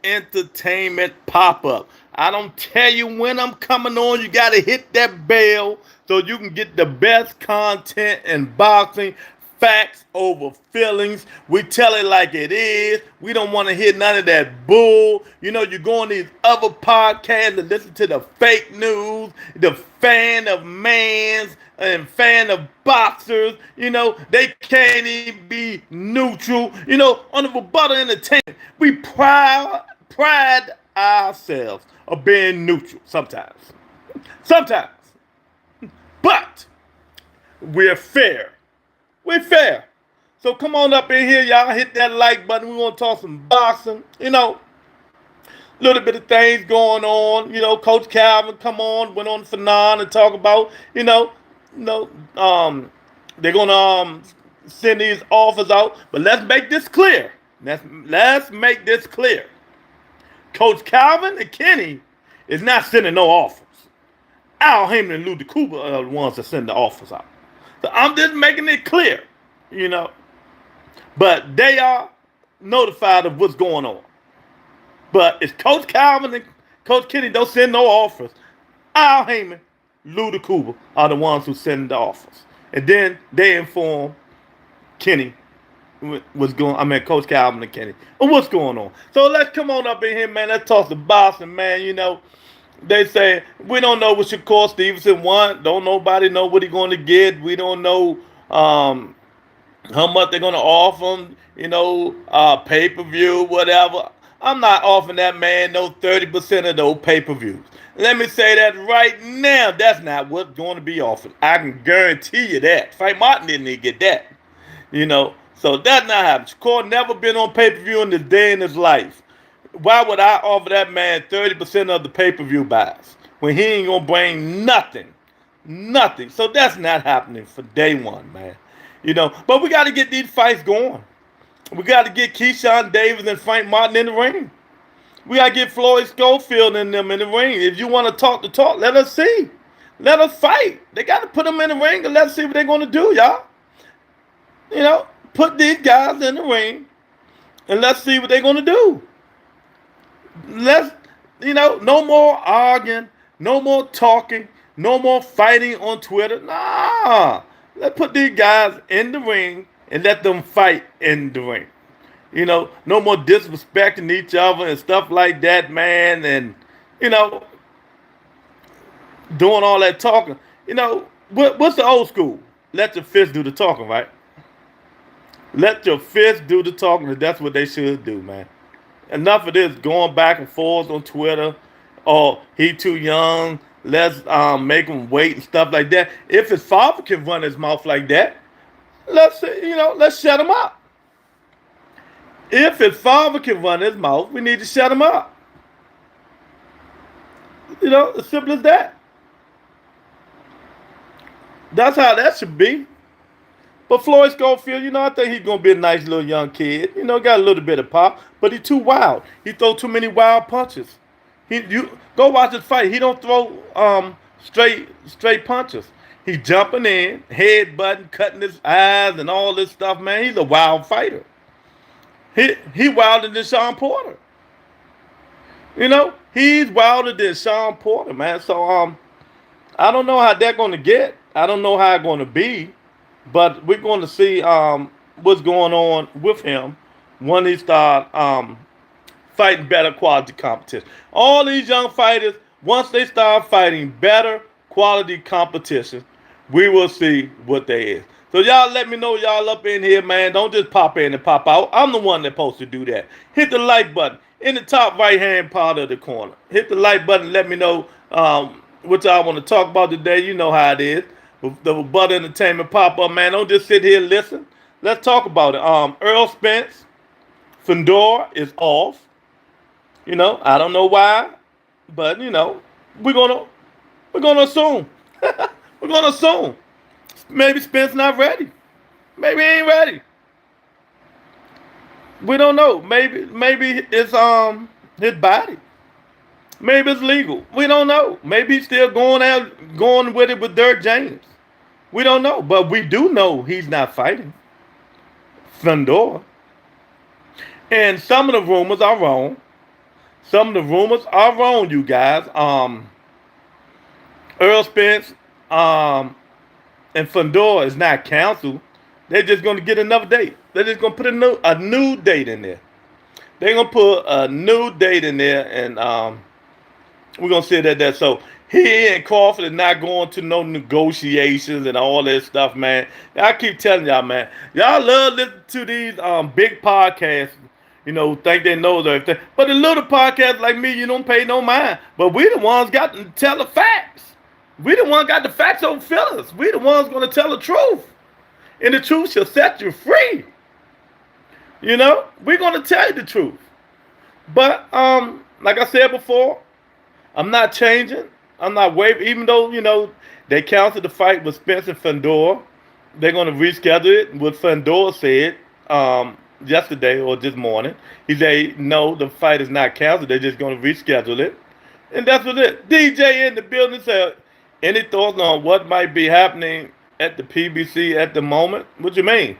Entertainment Pop Up. I don't tell you when I'm coming on. You got to hit that bell so you can get the best content in boxing. Facts over feelings. We tell it like it is. We don't want to hear none of that bull. You know, you go on these other podcasts and listen to the fake news, the fan of mans and fan of boxers. You know, they can't even be neutral. You know, on the Rebuttal Entertainment, we pride ourselves of being neutral sometimes. Sometimes. But we're fair. We're fair. So come on up in here, y'all. Hit that like button. We want to talk some boxing. You know, a little bit of things going on. You know, Coach Calvin come on, went on Fanon and talk about, you know, they're gonna send these offers out. But let's make this clear. Let's make this clear. Coach Calvin and Kenny is not sending no offers. Al Heyman and Lou DeCouba are the ones that send the offers out. So I'm just making it clear, you know. But they are notified of what's going on. But it's Coach Calvin and Coach Kenny don't send no offers. Al Heyman, Lou DeCouba are the ones who send the offers. And then they inform Kenny Coach Calvin and Kenny what's going on. So let's come on up in here, man. Let's talk to boxing, man. You know, they say we don't know what Shakur Stevenson want. Don't nobody know what he's going to get. We don't know how much they're going to offer him. You know, pay-per-view, whatever. I'm not offering that man no 30% of those pay-per-views. Let me say that right now. That's not what's going to be offered. I can guarantee you that. Frank Martin didn't even get that. You know, so that's not happening. Shakur never been on pay-per-view in this day in his life. Why would I offer that man 30% of the pay-per-view buys when he ain't gonna bring nothing? Nothing. So that's not happening for day one, man. You know, but we got to get these fights going. We got to get Keyshawn Davis and Frank Martin in the ring. We got to get Floyd Schofield and them in the ring. If you want to talk the talk, let us see. Let us fight. They got to put them in the ring and let's see what they're going to do, y'all. You know, put these guys in the ring and let's see what they're going to do. No more arguing, no more talking, no more fighting on Twitter. Nah. Let's put these guys in the ring and let them fight in the ring. You know, no more disrespecting each other and stuff like that, man. And, you know, doing all that talking. You know, what's the old school? Let your fist do the talking, right? Let your fist do the talking. And that's what they should do, man. Enough of this going back and forth on Twitter. Oh, he too young. Let's make him wait and stuff like that. If his father can run his mouth like that, let's shut him up. If his father can run his mouth, we need to shut him up. You know, as simple as that. That's how that should be. But Floyd Schofield, you know, I think he's going to be a nice little young kid. You know, got a little bit of pop, but he's too wild. He throw too many wild punches. You go watch his fight. He don't throw straight punches. He's jumping in, headbutting, cutting his eyes, and all this stuff, man. He's a wild fighter. He wilder than Sean Porter. You know, he's wilder than Sean Porter, man. So I don't know how they're going to get. I don't know how it's going to be. But we're going to see what's going on with him when he start fighting better quality competition. All these young fighters, once they start fighting better quality competition, we will see what they is. So y'all let me know y'all up in here, man. Don't just pop in and pop out. I'm the one that's supposed to do that. Hit the like button in the top right-hand part of the corner. Hit the like button. Let me know what y'all want to talk about today. You know how it is. The Rebuttal Entertainment Pop Up, man. Don't just sit here and listen. Let's talk about it. Earl Spence, Fedor is off. You know, I don't know why, but you know, we're gonna assume. We're gonna assume. Maybe Spence not ready. Maybe he ain't ready. We don't know. Maybe it's his body. Maybe it's legal. We don't know. Maybe he's still going with it with Dirk James. We don't know. But we do know he's not fighting Fedor. And some of the rumors are wrong. some of the rumors are wrong, you guys. Earl Spence, and Fedor is not canceled. They're just going to get another date. They're just going to put a new date in there. They're going to put a new date in there, and we're going to say that. So he and Crawford are not going to no negotiations and all that stuff, man. I keep telling y'all, man. Y'all love listening to these big podcasts. Think they know everything. But the little podcasts like me, you don't pay no mind. But we the ones got to tell the facts. We the ones got the facts over feelings. We the ones going to tell the truth. And the truth shall set you free. We're going to tell you the truth. But like I said before, I'm not changing. I'm not wavering. Even though, they canceled the fight with Spence and Fedor. They're going to reschedule it. What Fedor said yesterday or this morning. He said, no, the fight is not canceled. They're just going to reschedule it. And that's what it is. DJ in the building said, any thoughts on what might be happening at the PBC at the moment? What you mean?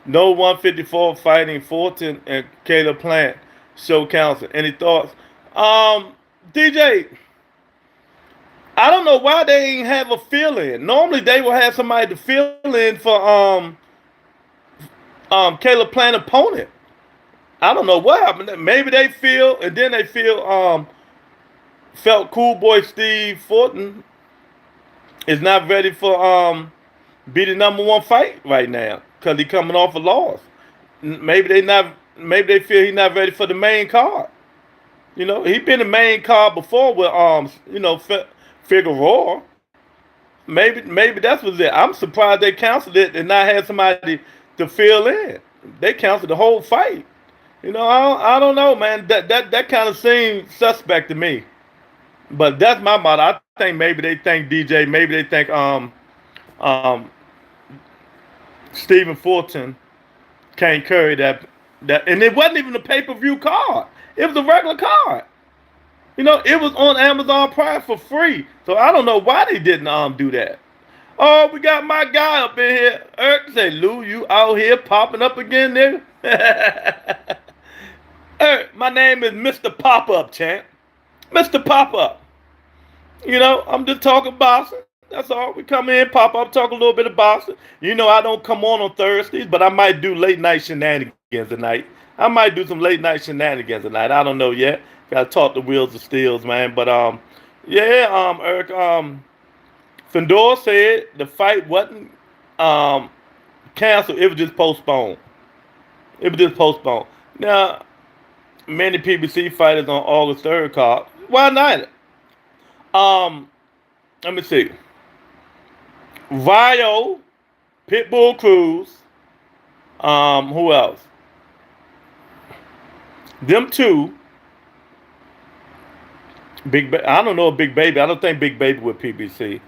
No 154 fighting Fulton and Caleb Plant show counsel. Any thoughts? DJ, I don't know why they ain't have a fill-in. Normally they will have somebody to fill in for Caleb Plant opponent. I don't know what happened. Maybe they feel, and then they felt Cool Boy Steve Fulton is not ready for be the #1 fight right now because he coming off a loss. Maybe they feel he's not ready for the main card. He been the main card before with Figueroa. Maybe that's what it. I'm surprised they canceled it and not had somebody to fill in. They canceled the whole fight. I don't know, man. That kind of seems suspect to me. But that's my model. I think maybe they think DJ. Maybe they think Stephen Fulton can't carry that. And it wasn't even a pay-per-view card. It was a regular card. It was on Amazon Prime for free. So I don't know why they didn't do that. Oh, we got my guy up in here. Eric say, Lou, you out here popping up again, nigga? Eric, my name is Mr. Pop-Up, champ. Mr. Pop-Up. I'm just talking boxing. That's all. We come in, pop up, talk a little bit of boxing. I don't come on Thursdays, but I might do late night shenanigans tonight. I might do some late night shenanigans tonight. I don't know yet. Gotta talk to Wheels of Steels, man. But Eric, Fedor said the fight wasn't canceled. It was just postponed. Now, many PBC fighters on August 3rd card. Why not? Let me see. Vio, Pitbull Cruz, who else? Them two. I don't know a Big Baby. I don't think Big Baby with PBC.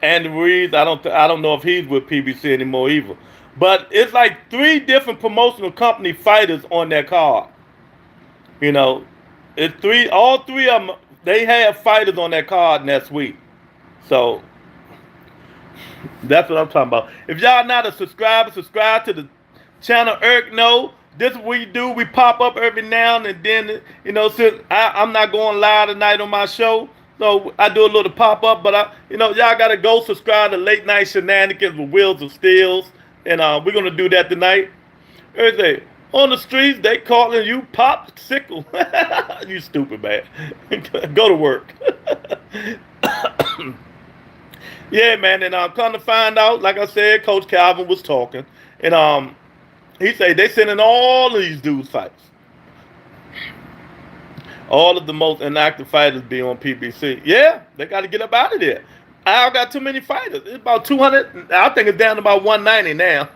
Andy Ruiz, I don't know if he's with PBC anymore either. But it's like 3 different promotional company fighters on that card. It's all 3 of them. They have fighters on that card next week. So that's what I'm talking about. If y'all not a subscriber, subscribe to the channel. Eric know this is what we do. We pop up every now and then. Since I'm not going live tonight on my show, so I do a little pop up. But y'all gotta go subscribe to Late Night Shenanigans with Wheels of Steels, and we're gonna do that tonight. Thursday. On the streets, they calling you popsicle. You stupid, man. Go to work. Yeah, man. And come to find out, like I said, Coach Calvin was talking. And he said they sending all of these dudes fights. All of the most inactive fighters be on PBC. Yeah, they got to get up out of there. I got too many fighters. It's about 200. I think it's down to about 190 now.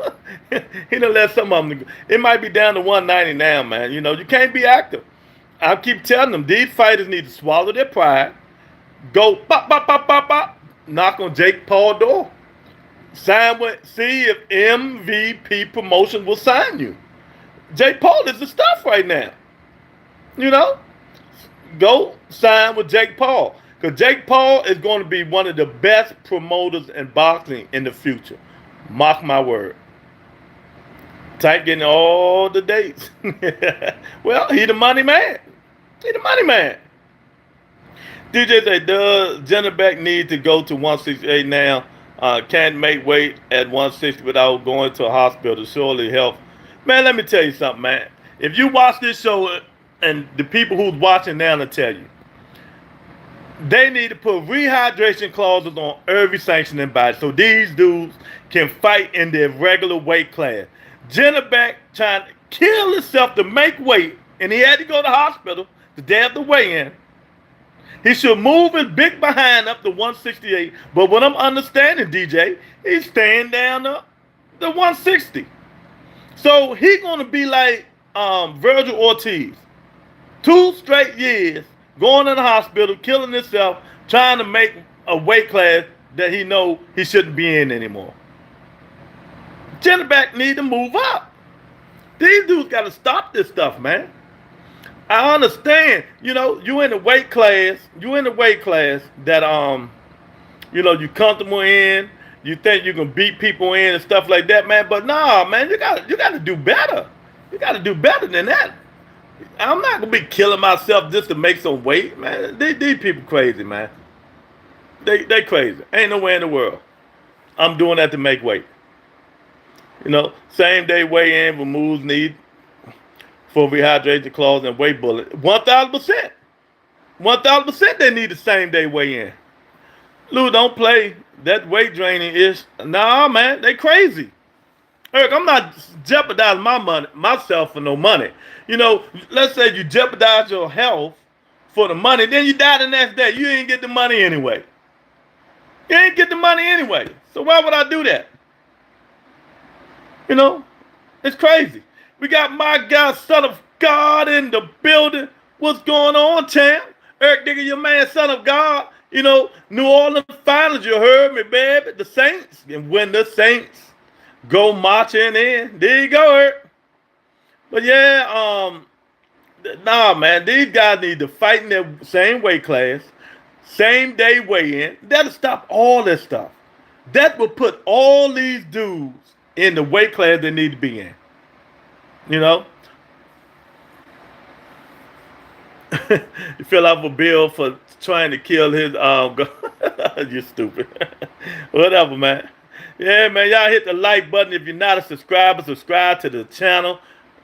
He done let some of them go. It might be down to 190 now, man. You can't be active. I keep telling them, these fighters need to swallow their pride. Go pop, pop, pop, pop, pop. Knock on Jake Paul door. See if MVP Promotions will sign you. Jake Paul is the stuff right now. Go sign with Jake Paul. Because Jake Paul is going to be one of the best promoters in boxing in the future. Mark my word. Tank getting all the dates. Well, he the money man. He the money man. DJ say, does Jennebeck need to go to 168 now? Can't make weight at 160 without going to a hospital. Surely health. Man, let me tell you something, man. If you watch this show, and the people who's watching now will tell you, they need to put rehydration clauses on every sanctioning body so these dudes can fight in their regular weight class. Jennebeck trying to kill himself to make weight, and he had to go to the hospital the day of the weigh-in. He should move his big behind up to 168. But what I'm understanding, DJ, he's staying down to 160. So he's going to be like Virgil Ortiz. 2 straight years going in the hospital, killing himself, trying to make a weight class that he know he shouldn't be in anymore. Jennebeck need to move up. These dudes got to stop this stuff, man. I understand, you in the weight class, that you comfortable in, you think you can beat people in and stuff like that, man. But nah, man, you gotta do better. You gotta do better than that. I'm not gonna be killing myself just to make some weight, man. These people crazy, man. They crazy. Ain't nowhere in the world I'm doing that to make weight. Same day weigh in removes need for rehydration clause and weight bullet. 1,000%. 1,000% they need the same day weigh in. Lou, don't play that weight draining ish. Nah, man, they crazy. Eric, I'm not jeopardizing myself for no money. Let's say you jeopardize your health for the money, then you die the next day. You ain't get the money anyway. You ain't get the money anyway. So why would I do that? It's crazy. We got my guy, son of God, in the building. What's going on, champ? Eric Digger, your man, son of God. New Orleans finals, you heard me, baby. The Saints. And when the Saints go marching in, there you go, Eric. But yeah, nah, man, these guys need to fight in their same weight class, same day weigh in. That'll stop all this stuff. That will put all these dudes in the weight class they need to be in. You fill out a bill for trying to kill his you stupid. Whatever, man. Yeah, man, y'all hit the like button. If you're not a subscriber, subscribe to the channel.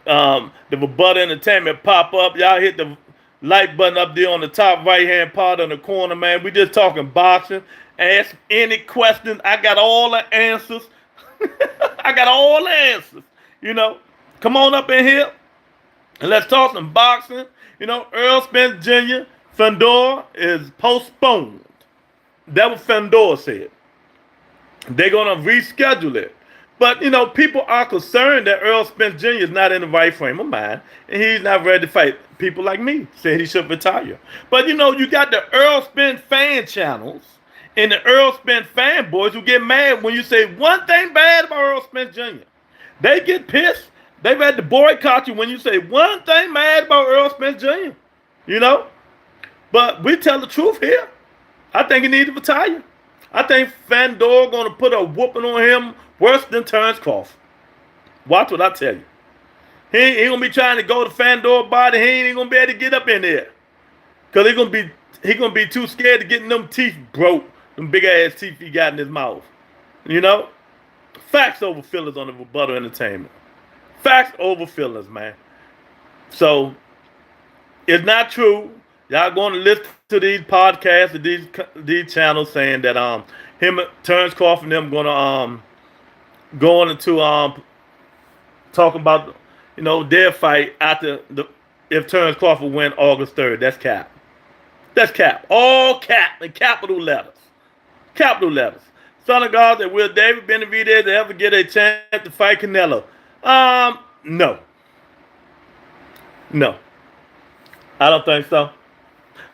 The Rebuttal Entertainment Pop Up. Y'all hit the like button up there on the top right-hand part of the corner, man. We just talking boxing. Ask any questions. I got all the answers. I got all the answers. Come on up in here and let's talk some boxing. Earl Spence Jr., Fedor is postponed. That what Fedor said. They're going to reschedule it. But, people are concerned that Earl Spence Jr. is not in the right frame of mind, and he's not ready to fight. People like me said he should retire. But, you got the Earl Spence fan channels and the Earl Spence fanboys who get mad when you say one thing bad about Earl Spence Jr. They get pissed. They've had to boycott you when you say one thing bad about Earl Spence Jr. But we tell the truth here. I think he needs to retire. I think Fedor going to put a whooping on him worse than Terence Crawford. Watch what I tell you. He ain't going to be trying to go to Fedor's body. He ain't going to be able to get up in there. Because he going to be too scared of getting them teeth broke. Them big-ass teeth he got in his mouth. You know? Facts over feelings on the Rebuttal Entertainment. Facts over feelings, man. So, it's not true. Y'all going to listen to these podcasts and these channels saying that him, Terence Crawford, and them going to go on into talk about their fight after if Terence Crawford win August 3rd. That's cap. That's cap. All cap in capital letters. Capital letters. Son of God, that will David Benavidez ever get a chance to fight Canelo? No. No. I don't think so.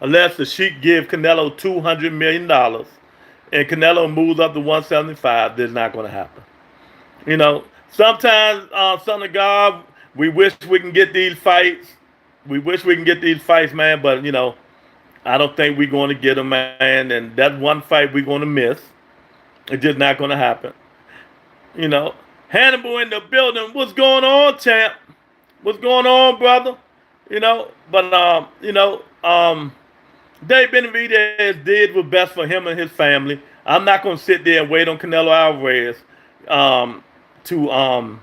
Unless the Sheik give Canelo $200 million and Canelo moves up to 175, that's not going to happen. Sometimes, son of God, we wish we can get these fights. We wish we can get these fights, man, but, I don't think we're going to get them, man. And that one fight we're going to miss. It's just not going to happen. Hannibal in the building. What's going on, champ? What's going on, brother? But Dave Benavidez did what's best for him and his family. I'm not gonna sit there and wait on Canelo Alvarez to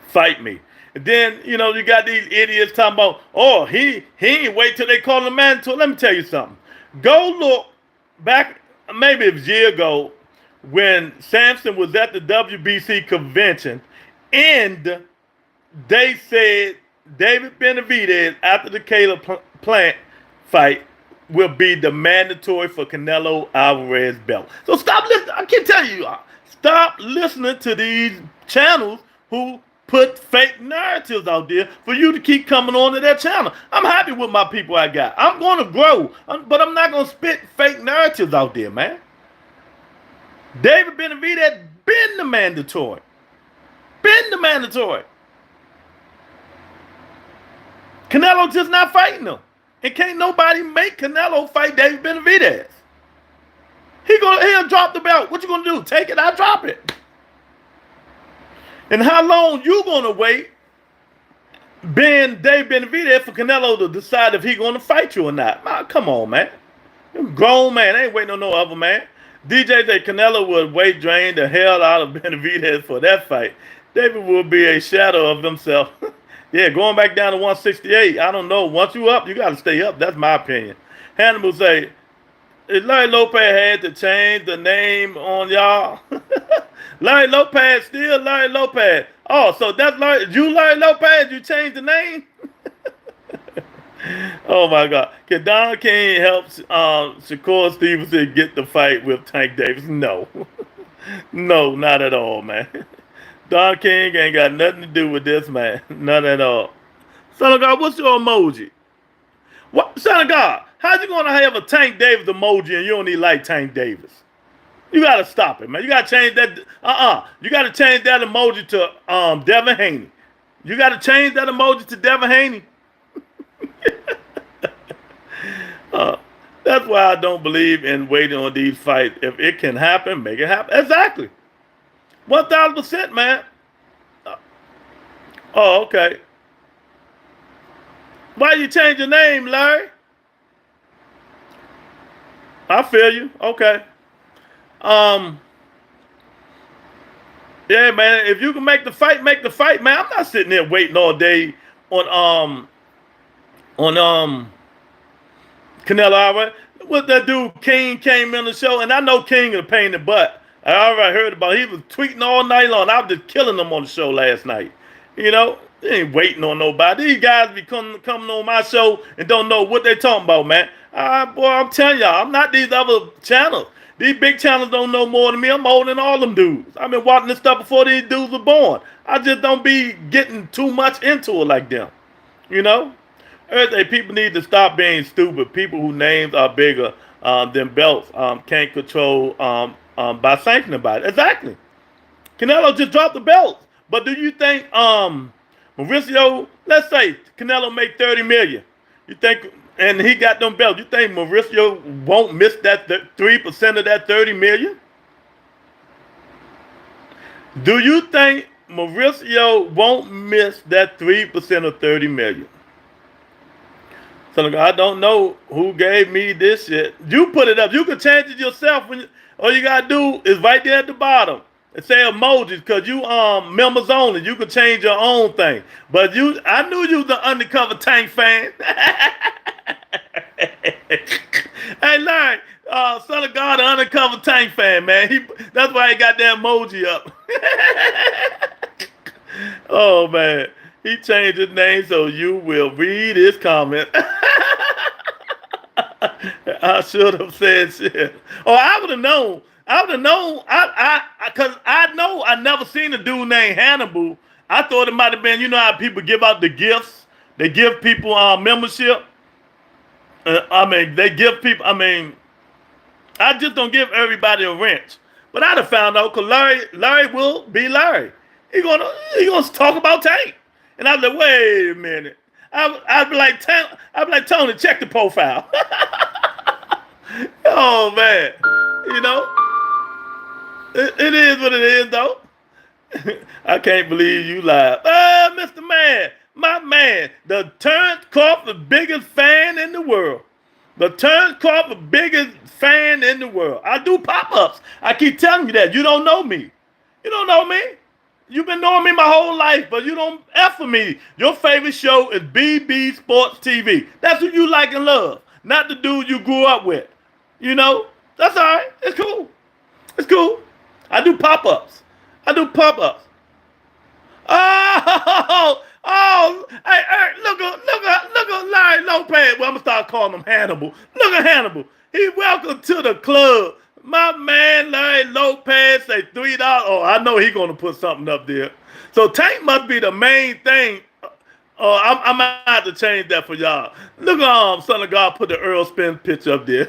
fight me. And then, you got these idiots talking about, oh, he ain't wait till they call him mandatory. Let me tell you something. Go look back, maybe a year ago, when Sampson was at the WBC convention, and they said David Benavidez, after the Caleb Plant fight, will be the mandatory for Canelo Alvarez belt. So stop listening. I can tell you, stop listening to these channels who put fake narratives out there for you to keep coming on to that channel. I'm happy with my people I got. I'm going to grow, but I'm not going to spit fake narratives out there, man. David Benavidez been the mandatory. Been the mandatory. Canelo just not fighting him. And can't nobody make Canelo fight David Benavidez. He'll drop the belt. What you gonna do? Take it? I'll drop it. And how long you gonna wait, being David Benavidez, for Canelo to decide if he gonna fight you or not? Man, come on, man. You're a grown man. I ain't waiting on no other man. DJ said Canelo would weight drain the hell out of Benavidez for that fight. David will be a shadow of himself. Yeah, going back down to 168. I don't know. Once you up, you got to stay up. That's my opinion. Hannibal say, if Larry Lopez had to change the name on y'all. Larry Lopez, still Larry Lopez. Oh, so that's Larry Lopez, you changed the name? Oh, my God. Can Don King help Shakur Stevenson get the fight with Tank Davis? No. No, not at all, man. Don King ain't got nothing to do with this, man. None at all. Son of God, what's your emoji? What, son of God, how's you gonna have a Tank Davis emoji and you don't even like Tank Davis? You gotta stop it, man. You gotta change that. You gotta change that emoji to Devin Haney. You gotta change that emoji to Devin Haney. That's why I don't believe in waiting on these fights. If it can happen, make it happen. Exactly. 1,000%, man. Oh, okay. Why you change your name, Larry? I feel you. Okay. Yeah, man. If you can make the fight, make the fight, man. I'm not sitting there waiting all day on Canelo Alvarez. What that dude King came in the show, and I know King is a pain in the butt. I already heard about it. He was tweeting all night long. I was just killing him on the show last night. He ain't waiting on nobody. These guys be coming on my show and don't know what they talking about, man. Boy, I'm telling y'all, I'm not these other channels. These big channels don't know more than me. I'm older than all them dudes. I've been watching this stuff before these dudes were born. I just don't be getting too much into it like them. Everyday people need to stop being stupid. People whose names are bigger than belts can't control by sanctioning about it. Exactly. Canelo just dropped the belt. But do you think Mauricio, let's say Canelo make $30 million. You think, and he got them belts, you think Mauricio won't miss that 3% of that $30 million? Do you think Mauricio won't miss that 3% of $30 million? So I don't know who gave me this shit. You put it up. You can change it yourself. All you gotta do is right there at the bottom and say emojis, because you members only. You can change your own thing. But I knew you was an undercover Tank fan. Hey, Larry, son of God, an undercover Tank fan, man. That's why he got that emoji up. Oh, man. He changed his name so you will read his comment. I should have said shit. Oh, I would have known. Because I know I never seen a dude named Hannibal. I thought it might have been, how people give out the gifts. They give people membership. They give people, I just don't give everybody a wrench. But I'd have found out, because Larry will be Larry. He gonna talk about Tank. And I'd be like, wait a minute. I'd be like, Tony, check the profile. Oh, man. It is what it is, though. I can't believe you lied. Mr. Man, my man, the Terrence Crawford biggest fan in the world. The Terrence Crawford biggest fan in the world. I do pop-ups. I keep telling you that. You don't know me. You don't know me. You've been knowing me my whole life, but you don't F for me. Your favorite show is BB Sports TV. That's who you like and love, not the dude you grew up with. You know? That's all right. It's cool. It's cool. I do pop-ups. I do pop-ups. Hey, look at Larry Lopez. Well, I'm gonna start calling him Hannibal. Look at Hannibal. He welcome to the club. My man Larry Lopez say $3. Oh, I know he gonna put something up there. So Tank must be the main thing. I'm gonna have to change that for y'all. Look at Son of God put the Earl Spin picture up there.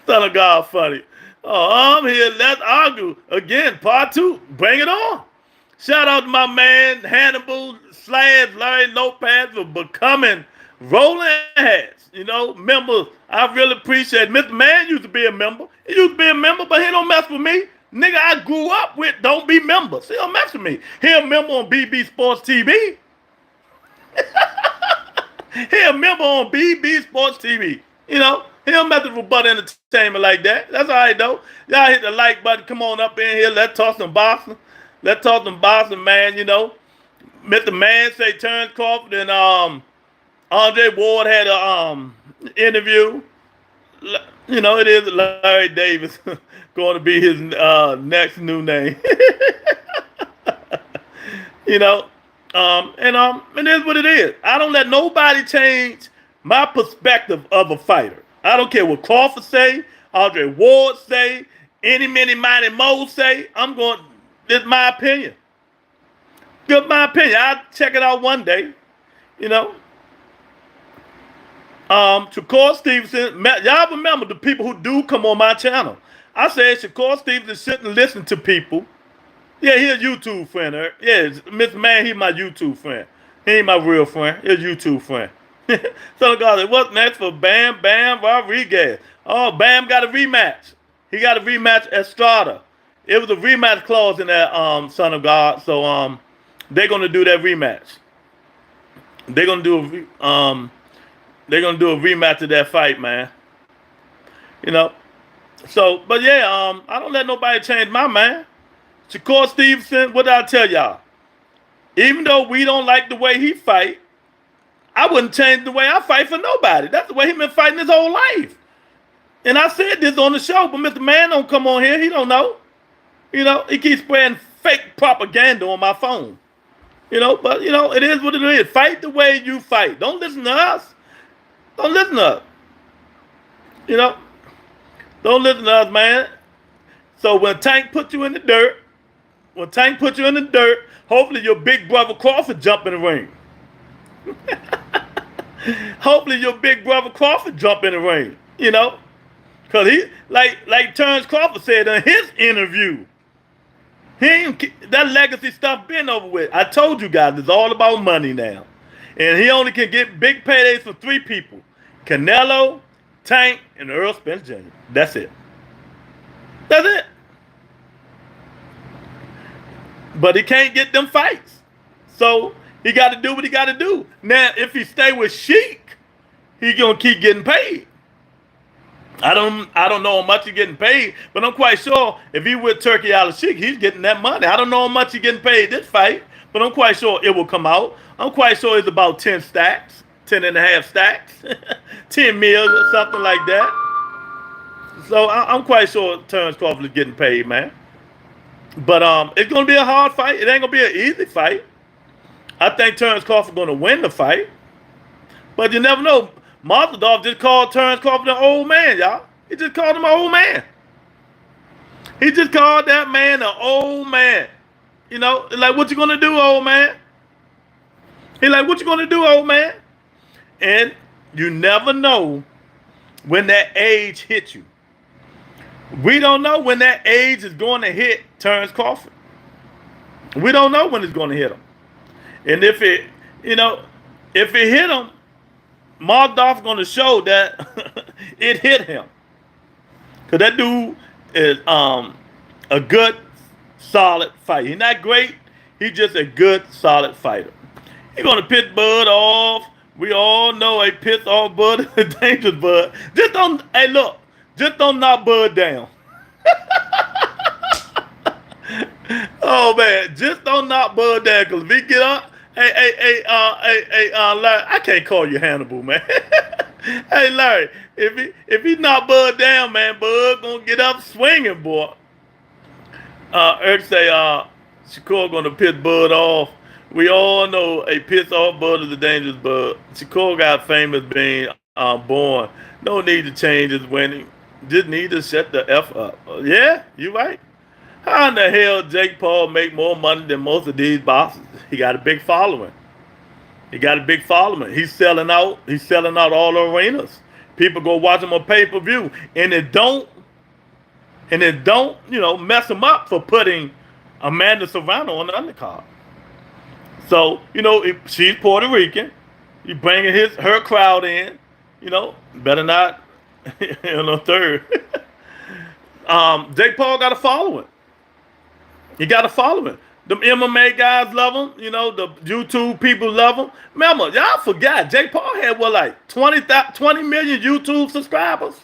Son of God funny. Oh, I'm here. Let's argue again. Part 2. Bring it on. Shout out to my man Hannibal / Larry Lopez for becoming Rolling Heads. You know, members. I really appreciate it. Mr. Man used to be a member. He used to be a member, but he don't mess with me. Nigga I grew up with don't be members. He don't mess with me. He a member on BB Sports TV. He a member on BB Sports TV. You know, he don't mess with Rebuttal Entertainment like that. That's all right, though. Y'all hit the like button. Come on up in here. Let's talk some boxing. Let's talk some boxing, man. You know, Mr. Man say Terrence Crawford and Andre Ward had a interview. You know, it is Larry Davis going to be his next new name. You know, it is what it is. I don't let nobody change my perspective of a fighter. I don't care what Crawford say, Andre Ward say, any, many, mighty, mo say. I'm going. This is my opinion. Good, my opinion. I'll check it out one day. You know. Shakur Stevenson. Y'all remember the people who do come on my channel. I said Shakur Stevenson shouldn't listen to people. Yeah, he's a YouTube friend. Yeah, Mr. Man, he's my YouTube friend. He ain't my real friend. He's a YouTube friend. So God, what's next for Bam Rodriguez? Oh, Bam got a rematch. He got a rematch at Estrada. It was a rematch clause in that Son of God. So they're gonna do that rematch. They're gonna do a rematch of that fight, man. You know. So, but yeah, I don't let nobody change my mind. Shakur Stevenson, what did I tell y'all? Even though we don't like the way he fight, I wouldn't change the way I fight for nobody. That's the way he been fighting his whole life. And I said this on the show, but Mr. Man don't come on here. He don't know. You know, he keeps spreading fake propaganda on my phone. You know, but, you know, it is what it is. Fight the way you fight. Don't listen to us. Don't listen to us. You know, don't listen to us, man. So when Tank put you in the dirt, hopefully your big brother Crawford jump in the ring. Hopefully your big brother Crawford jump in the ring. You know, because he, like Terrence Crawford said in his interview, that legacy stuff been over with. I told you guys, it's all about money now. And he only can get big paydays for 3 people. Canelo, Tank, and Earl Spence Jr. That's it. That's it. But he can't get them fights. So he got to do what he got to do. Now, if he stay with Sheik, he going to keep getting paid. I don't know how much he's getting paid, but I'm quite sure if he with Turkey Al Sheik, he's getting that money. I don't know how much he's getting paid this fight, but I'm quite sure it will come out. I'm quite sure it's about 10 stacks, 10 and a half stacks, 10 mil or something like that. So I'm quite sure Terrence Crawford is getting paid, man. But it's going to be a hard fight. It ain't going to be an easy fight. I think Terrence Crawford going to win the fight. But you never know. Mazdadov just called Terrence Crawford an old man, y'all. He just called him an old man. He just called that man an old man. You know, like, what you going to do, old man? He like, what you going to do, old man? And you never know when that age hits you. We don't know when that age is going to hit Terrence Crawford. We don't know when it's going to hit him. And if it hit him, Mazdadov's going to show that it hit him. Because that dude is a good solid fighter. He's not great. He's just a good, solid fighter. He's gonna piss Bud off. We all know a piss off Bud is a dangerous Bud. Just don't. Hey, look. Just don't knock Bud down. Oh man, just don't knock Bud down, cause if he get up, Larry, I can't call you Hannibal, man. Hey Larry, if he knock Bud down, man, Bud gonna get up swinging, boy. Eric say, Shakur gonna piss Bud off. We all know a piss off Bud is a dangerous Bud. Shakur got famous being born. No need to change his winning. Just need to shut the F up. Yeah, you right. How in the hell Jake Paul make more money than most of these bosses? He got a big following. He's selling out. He's selling out all the arenas. People go watch him on pay-per-view, and it don't, mess him up for putting Amanda Serrano on the undercard. So, she's Puerto Rican. You bringing her crowd in, better not, third. Jake Paul got a following. He got a following. The MMA guys love him. The YouTube people love him. Remember, y'all forgot, Jake Paul had, 20 million YouTube subscribers?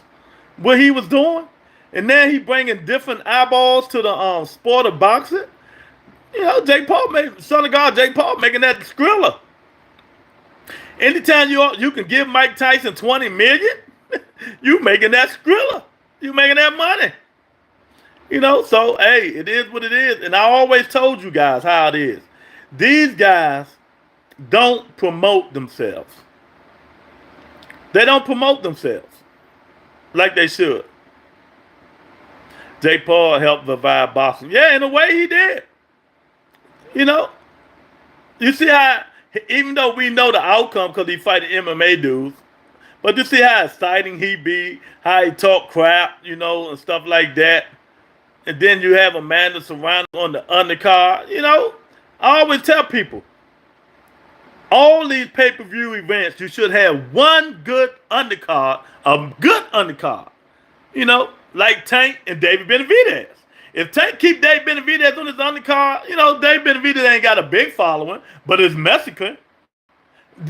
What he was doing? And now he bringing different eyeballs to the sport of boxing. Jake Paul, son of God, Jake Paul making that Skrilla. Anytime you can give Mike Tyson 20 million, you making that Skrilla. You making that money. So, hey, it is what it is. And I always told you guys how it is. These guys don't promote themselves. They don't promote themselves like they should. Jake Paul helped revive boxing. Yeah, in a way he did. You see how, even though we know the outcome because he fighting MMA dudes, but you see how exciting he be, how he talk crap, and stuff like that. And then you have Amanda Serrano on the undercard. I always tell people, all these pay-per-view events, you should have one good undercard, a good undercard. Like Tank and David Benavidez. If Tank keep Dave Benavidez on his undercard, Dave Benavidez ain't got a big following, but it's Mexican.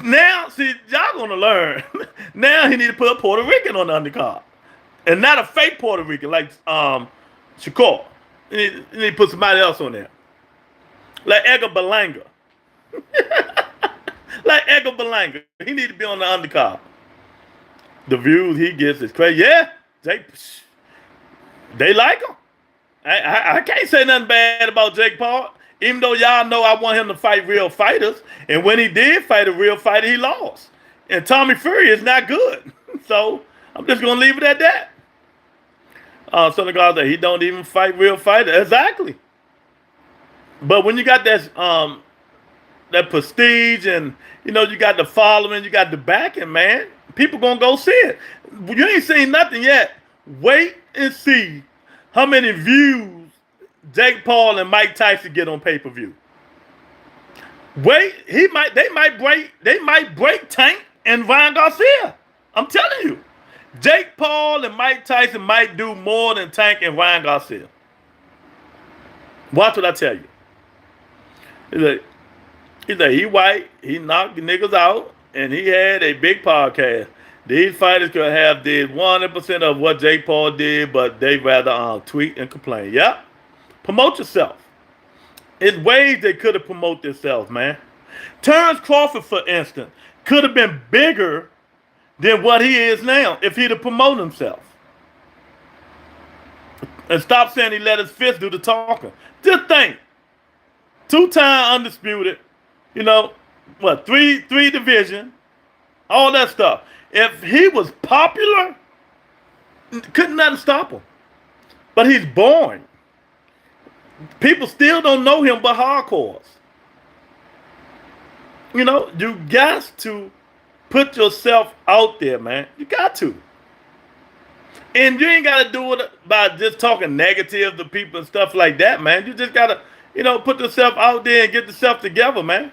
Now, see, y'all gonna learn. Now he need to put a Puerto Rican on the undercard. And not a fake Puerto Rican like Shakur. He need to put somebody else on there. Like Edgar Berlanga. He need to be on the undercard. The views he gets is crazy. Yeah, they like him. I can't say nothing bad about Jake Paul, even though y'all know I want him to fight real fighters. And when he did fight a real fighter, he lost. And Tommy Fury is not good. So I'm just going to leave it at that. So the guy said he don't even fight real fighters. Exactly. But when you got that prestige and, you got the following, you got the backing, man, people going to go see it. You ain't seen nothing yet. Wait and see how many views Jake Paul and Mike Tyson get on pay-per-view. Wait, they might break Tank and Ryan Garcia. I'm telling you. Jake Paul and Mike Tyson might do more than Tank and Ryan Garcia. Watch what I tell you. He's like, he white, he knocked the niggas out, and he had a big podcast. These fighters could have did 100% of what Jake Paul did, but they rather tweet and complain. Yep. Promote yourself. It's ways they could have promoted themselves, man. Terrence Crawford, for instance, could have been bigger than what he is now if he'd have promoted himself. And stop saying he let his fist do the talking. Just think. 2-time undisputed, three division, all that stuff. If he was popular, couldn't nothing stop him. But he's boring. People still don't know him but hardcores. You got to put yourself out there, man. You got to. And you ain't got to do it by just talking negative to people and stuff like that, man. You just got to, put yourself out there and get yourself together, man.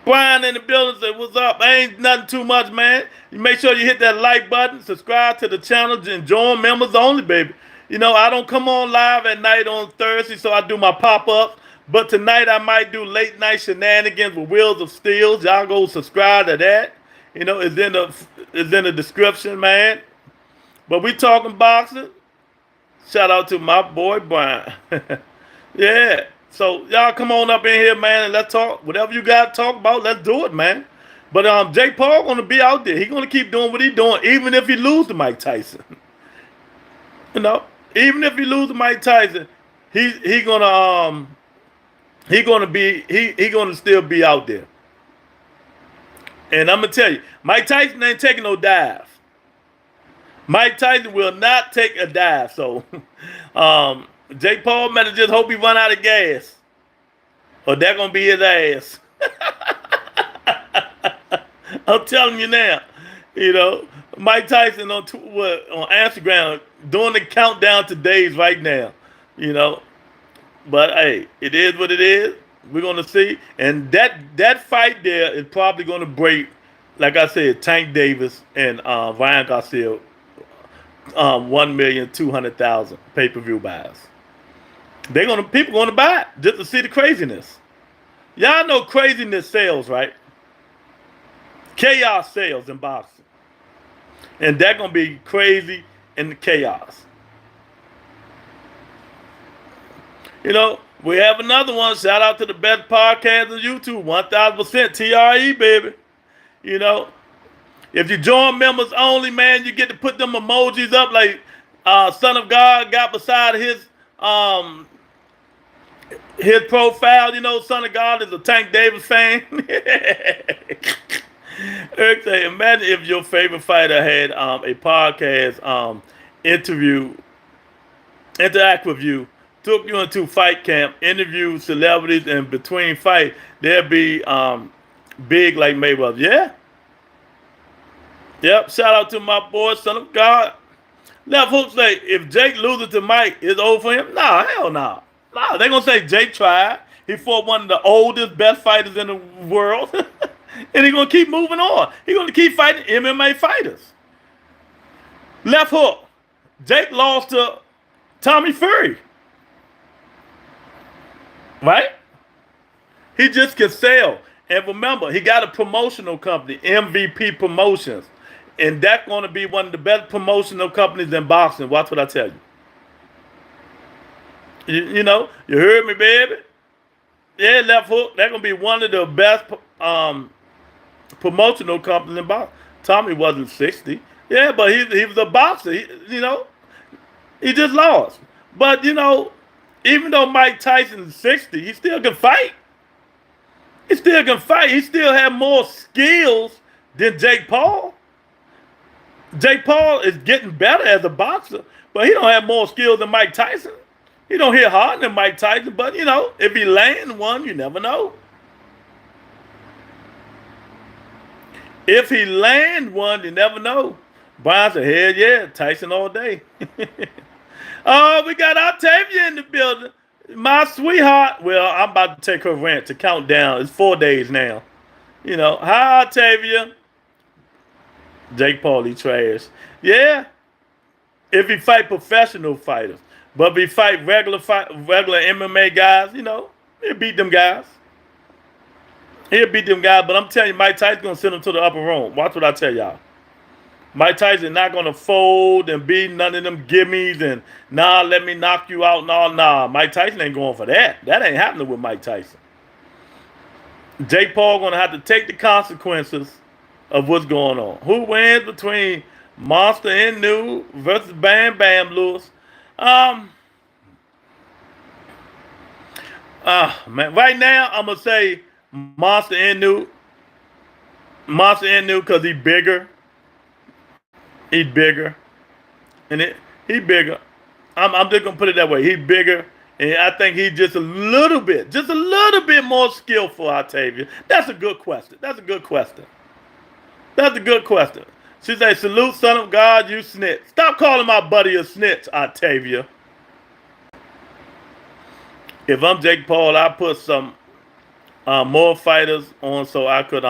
Brian in the building said, what's up? Ain't nothing too much, man. You make sure you hit that like button, subscribe to the channel, and join members only, baby. You know, I don't come on live at night on Thursday, so I do my pop-ups. But tonight I might do late night shenanigans with Wheels of Steel. Y'all go subscribe to that. You know, it's in the description, man. But we talking boxing. Shout out to my boy Brian. Yeah. So y'all come on up in here, man, and let's talk. Whatever you got to talk about, let's do it, man. But Jake Paul gonna be out there. He gonna keep doing what he doing, even if he lose to Mike Tyson. You know, even if he lose to Mike Tyson, he gonna still be out there. And I'm gonna tell you, Mike Tyson ain't taking no dive. Mike Tyson will not take a dive. So Jake Paul better just hope he run out of gas, or that gonna be his ass. I'm telling you now. You know, Mike Tyson on Instagram doing the countdown to days right now. You know, but hey, it is what it is. We're gonna see, and that fight there is probably gonna break, like I said, Tank Davis and Ryan Garcia 1,200,000 pay-per-view buys. People gonna buy it just to see the craziness. Y'all know craziness sells, right? Chaos sells in boxing, and that gonna be crazy in the chaos. You know, we have another one. Shout out to the best podcast on YouTube, 1000% TRE, baby. You know, if you join members only, man, you get to put them emojis up like Son of God got beside his profile. You know, Son of God is a Tank Davis fan. Eric say, imagine if your favorite fighter had a podcast interact with you, took you into fight camp, interviewed celebrities, and between fight, they'd be big like Mayweather. Yeah. Yep. Shout out to my boy, Son of God. Left Hook say, if Jake loses to Mike, it's over for him? Nah, hell no. Nah, they gonna say Jake tried. He fought one of the oldest, best fighters in the world. And he's gonna keep moving on. He's gonna keep fighting MMA fighters. Left Hook. Jake lost to Tommy Fury. Right? He just can sell. And remember, he got a promotional company, MVP Promotions. And that's going to be one of the best promotional companies in boxing. Watch what I tell you. You know, you heard me, baby? Yeah, Left Hook. That's going to be one of the best promotional companies in boxing. Tommy wasn't 60. Yeah, but he was a boxer. You know, he just lost. But, you know, even though Mike Tyson's 60, he still can fight. He still can fight. He still has more skills than Jake Paul. Jake Paul is getting better as a boxer, but he don't have more skills than Mike Tyson. He don't hit harder than Mike Tyson, but, you know, if he lands one, you never know. If he land one, you never know. Brian said, hell yeah, Tyson all day. Oh, we got Octavia in the building. My sweetheart. Well, I'm about to take her rant to count down. It's 4 days now. You know, hi, Octavia. Jake Paul, he trash. Yeah. If he fight professional fighters. But if he fight regular MMA guys, you know, he'll beat them guys. He'll beat them guys. But I'm telling you, Mike Tyson's going to send him to the upper room. Watch what I tell y'all. Mike Tyson not going to fold and be none of them gimmies and, nah, let me knock you out. Nah. Mike Tyson ain't going for that. That ain't happening with Mike Tyson. Jake Paul going to have to take the consequences of what's going on. Who wins between Monster Inu versus Bam Bam Lewis? Man, right now, I'm going to say Monster Inu. Monster Inu because he's bigger. He's bigger. And he's bigger. I'm just going to put it that way. He's bigger. And I think he's just a little bit more skillful, Octavia. That's a good question. That's a good question. She said, salute, Son of God, you snitch. Stop calling my buddy a snitch, Octavia. If I'm Jake Paul, I put some more fighters on so I could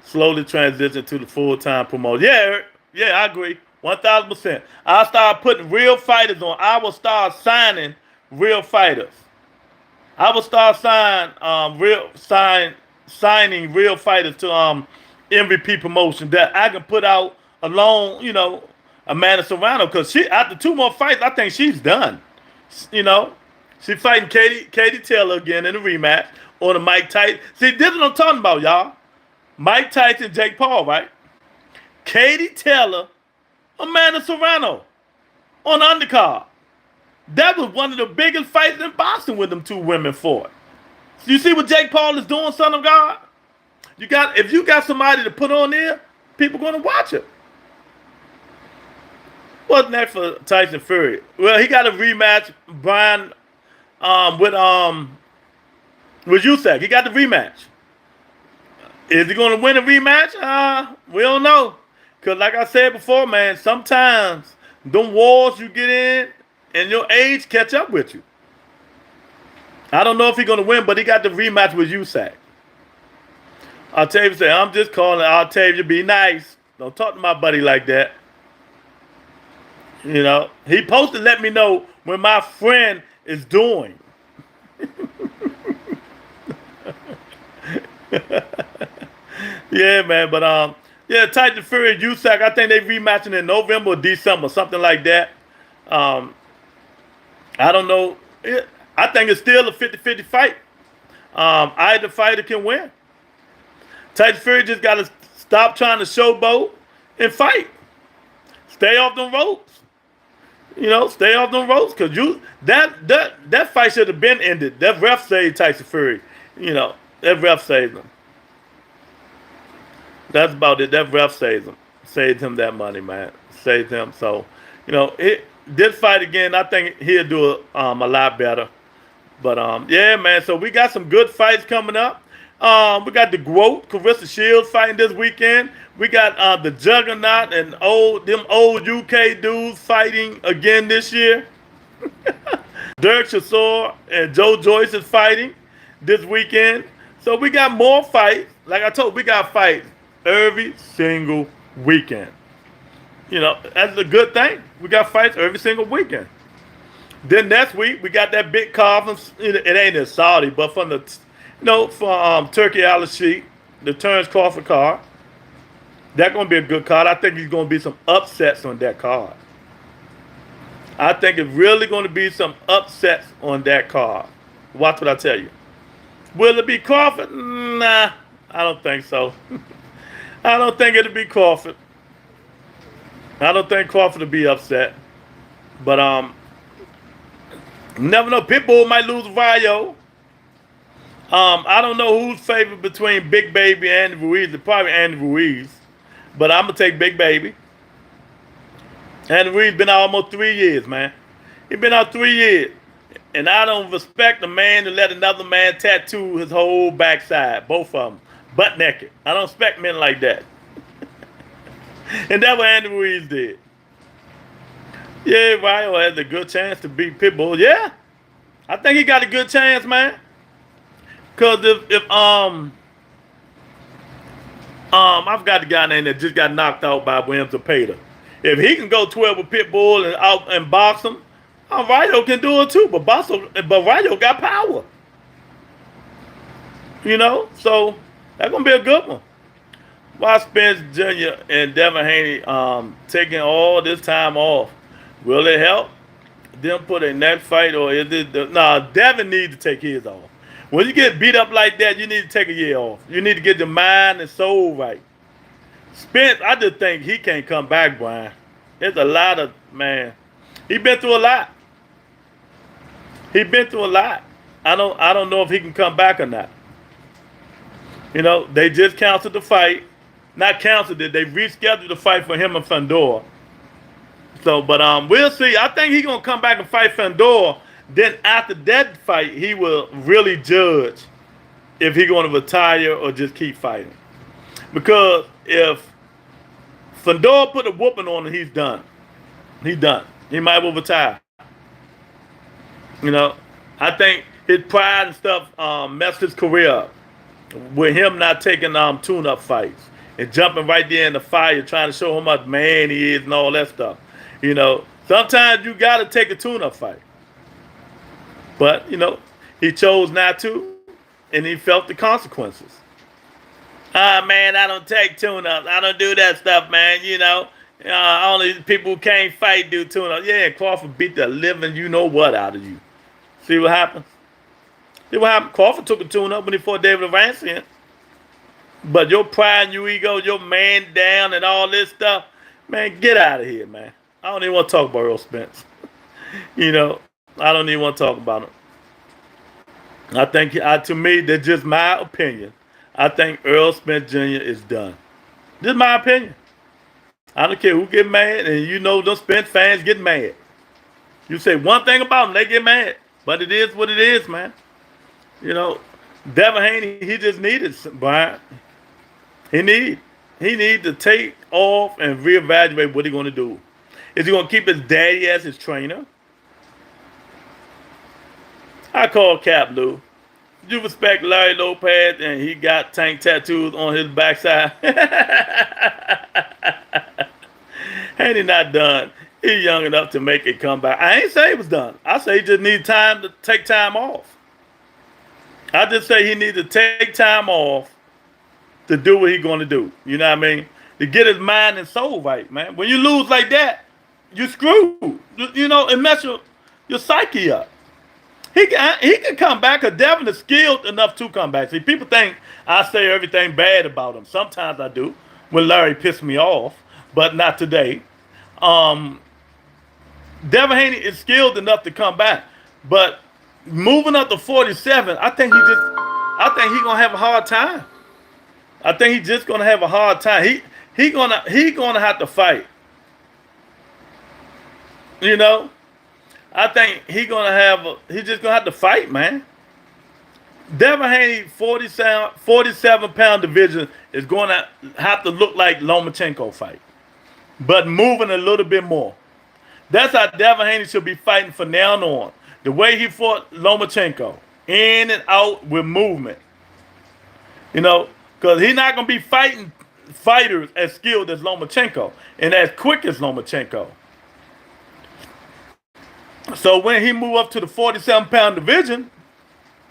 slowly transition to the full-time promotion. Yeah, I agree. 1,000%. I'll start putting real fighters on. I will start signing real fighters. I will start signing real fighters to MVP promotion that I can put out along, Amanda Serrano, because she after 2 more fights, I think she's done. You know, she's fighting Katie Taylor again in a rematch on the Mike Tyson. See, this is what I'm talking about, y'all. Mike Tyson, Jake Paul, right? Katie Taylor, Amanda Serrano on the undercard. That was one of the biggest fights in boxing when them two women fought. So you see what Jake Paul is doing, son of God? If you got somebody to put on there, people gonna watch it. What's next for Tyson Fury? Well, he got a rematch, Brian, with Usyk. He got the rematch. Is he gonna win a rematch? We don't know. Cause like I said before, man, sometimes them wars you get in and your age catch up with you. I don't know if he's gonna win, but he got the rematch with Usyk. Octavia say, I'm just calling Octavia, be nice. Don't talk to my buddy like that. You know, he supposed to let me know when my friend is doing. Yeah, man, but yeah, Tyson Fury and Usyk, I think they rematching in November or December, something like that. I don't know. I think it's still a 50-50 fight. Either fighter can win. Tyson Fury just got to stop trying to showboat and fight. Stay off them ropes. Stay off them ropes, because that fight should have been ended. That ref saved Tyson Fury. That ref saved him. That's about it. That ref saved him that money, man. Saved him. So, this fight again, I think he'll do it a lot better. But yeah, man. So we got some good fights coming up. We got the GOAT, Carissa Shields fighting this weekend. We got the Juggernaut and them old UK dudes fighting again this year. Dirk Chisora and Joe Joyce is fighting this weekend. So we got more fights. Like I told, we got fights every single weekend. That's a good thing. We got fights every single weekend. Then next week we got that big card from, it ain't in Saudi, but from the from Turkey Al-Sheikh, the Terrence Crawford card. That's gonna be a good card. I think there's gonna be some upsets on that card. I think it's really gonna be some upsets on that card. Watch what I tell you. Will it be Crawford? Nah, I don't think so. I don't think it'll be Crawford. I don't think Crawford will be upset. But you never know. Pitbull might lose Rayo. I don't know who's favored between Big Baby and Andy Ruiz. It's probably Andy Ruiz. But I'm going to take Big Baby. Andy Ruiz been out almost 3 years, man. He been out 3 years. And I don't respect a man to let another man tattoo his whole backside. Both of them. Butt naked. I don't respect men like that. And that's what Andy Ruiz did. Yeah, Rayo has a good chance to beat Pitbull. Yeah. I think he got a good chance, man. Because if I forgot the guy name that just got knocked out by William Zepeda. If he can go 12 with Pitbull and out and box him, Rayo can do it too. But Rayo got power. So that's gonna be a good one. Why Spence Jr. and Devin Haney taking all this time off? Will it help them put a next fight, or is it? Devin needs to take his off. When you get beat up like that, you need to take a year off. You need to get the mind and soul right. Spence, I just think he can't come back, Brian. There's a lot of, man. He been through a lot. I don't know if he can come back or not. They just canceled the fight. Not canceled it. They rescheduled the fight for him and Fandor. So, but we'll see. I think he's gonna come back and fight Fandor. Then after that fight, he will really judge if he's going to retire or just keep fighting. Because if Fandor put a whooping on him, he's done. He's done. He might well retire. I think his pride and stuff messed his career up with him not taking tune-up fights. and jumping right there in the fire, trying to show how much man he is and all that stuff. Sometimes you got to take a tune-up fight. But, he chose not to, and he felt the consequences. Man, I don't take tune-ups. I don't do that stuff, man. Only people who can't fight do tune-ups. Yeah, Crawford beat the living you-know-what out of you. See what happened? Crawford took a tune-up when he fought David Avancian. But your pride and your ego, your man down and all this stuff, man, get out of here, man. I don't even want to talk about Earl Spence. I don't even want to talk about him. I think, to me, that's just my opinion. I think Earl Spence Jr. is done. This is my opinion. I don't care who get mad, and those Spence fans get mad. You say one thing about them, they get mad. But it is what it is, man. Devin Haney, he just needed Brian. He need to take off and reevaluate what he's going to do. Is he going to keep his daddy as his trainer? I call Cap Lou. You respect Larry Lopez, and he got tank tattoos on his backside. Ain't he not done? He's young enough to make a comeback. I ain't say he was done. I say he just need time to take time off. I just say he needs to take time off to do what he's going to do. You know what I mean? To get his mind and soul right, man. When you lose like that, you screwed. It mess your psyche up. He can come back, because Devin is skilled enough to come back. See, people think I say everything bad about him. Sometimes I do, when Larry pissed me off, but not today. Devin Haney is skilled enough to come back, but moving up to 47, I think he's gonna have a hard time. I think he's just gonna have a hard time. He gonna have to fight. I think he's just gonna have to fight, man. Devin Haney, 47-pound division is gonna have to look like Lomachenko fight, but moving a little bit more. That's how Devin Haney should be fighting from now on. The way he fought Lomachenko, in and out with movement. Because he's not gonna be fighting fighters as skilled as Lomachenko and as quick as Lomachenko. So when he move up to the 47-pound division,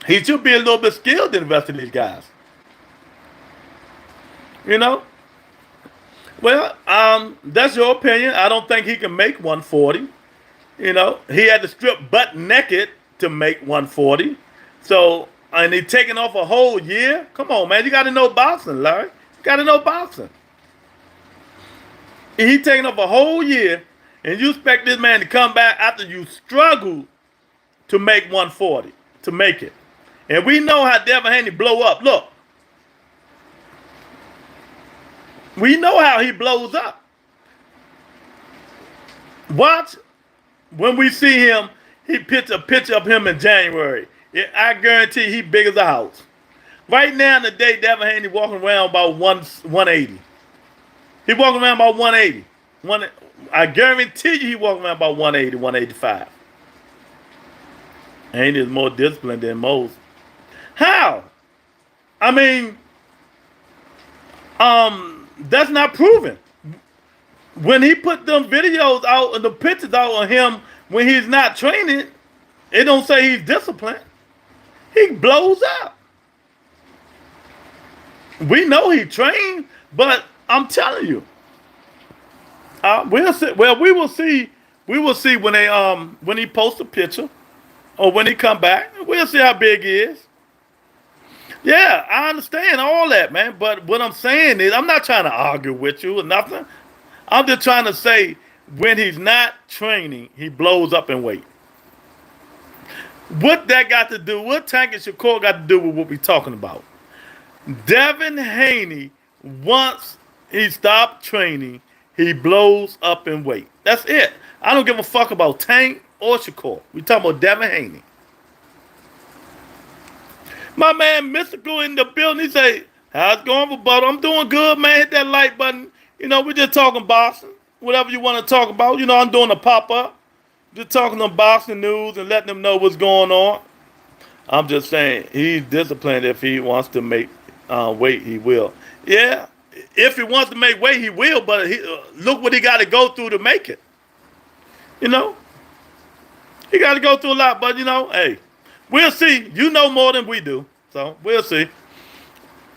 he should be a little bit skilled than the rest of these guys. Well, that's your opinion. I don't think he can make 140. He had to strip butt naked to make 140. So, and he taking off a whole year? Come on, man. You got to know boxing, Larry. You got to know boxing. He taking off a whole year, and you expect this man to come back after you struggle to make 140, to make it. And we know how Devin Haney blow up. Look. We know how he blows up. Watch when we see him, he picks a picture of him in January. I guarantee he big as a house. Right now in the day, Devin Haney walking around about 180. He walking around about 180. I guarantee you he walking around about 180, 185. Haney is more disciplined than most. How? I mean, that's not proven. When he put them videos out and the pictures out on him when he's not training, it don't say he's disciplined. He blows up. We know he trained, but I'm telling you, we'll see. Well, we will see. We will see when he posts a picture or when he come back. We'll see how big he is. Yeah, I understand all that, man. But what I'm saying is, I'm not trying to argue with you or nothing. I'm just trying to say, when he's not training, he blows up in weight. What that got to do, what Tank and Shakur got to do with what we're talking about? Devin Haney, once he stopped training, he blows up in weight. That's it. I don't give a fuck about Tank or Shakur. We talking about Devin Haney. My man Mystical in the building, he say, how's it going, Rebuttal? I'm doing good, man. Hit that like button. We're just talking boxing. Whatever you want to talk about. I'm doing a pop-up. Just talking them boxing news and letting them know what's going on. I'm just saying, he's disciplined. If he wants to make weight, he will. Yeah, If he wants to make weight, he will. But look what he got to go through to make it. You know, he got to go through a lot. But hey, we'll see. You know more than we do, so we'll see.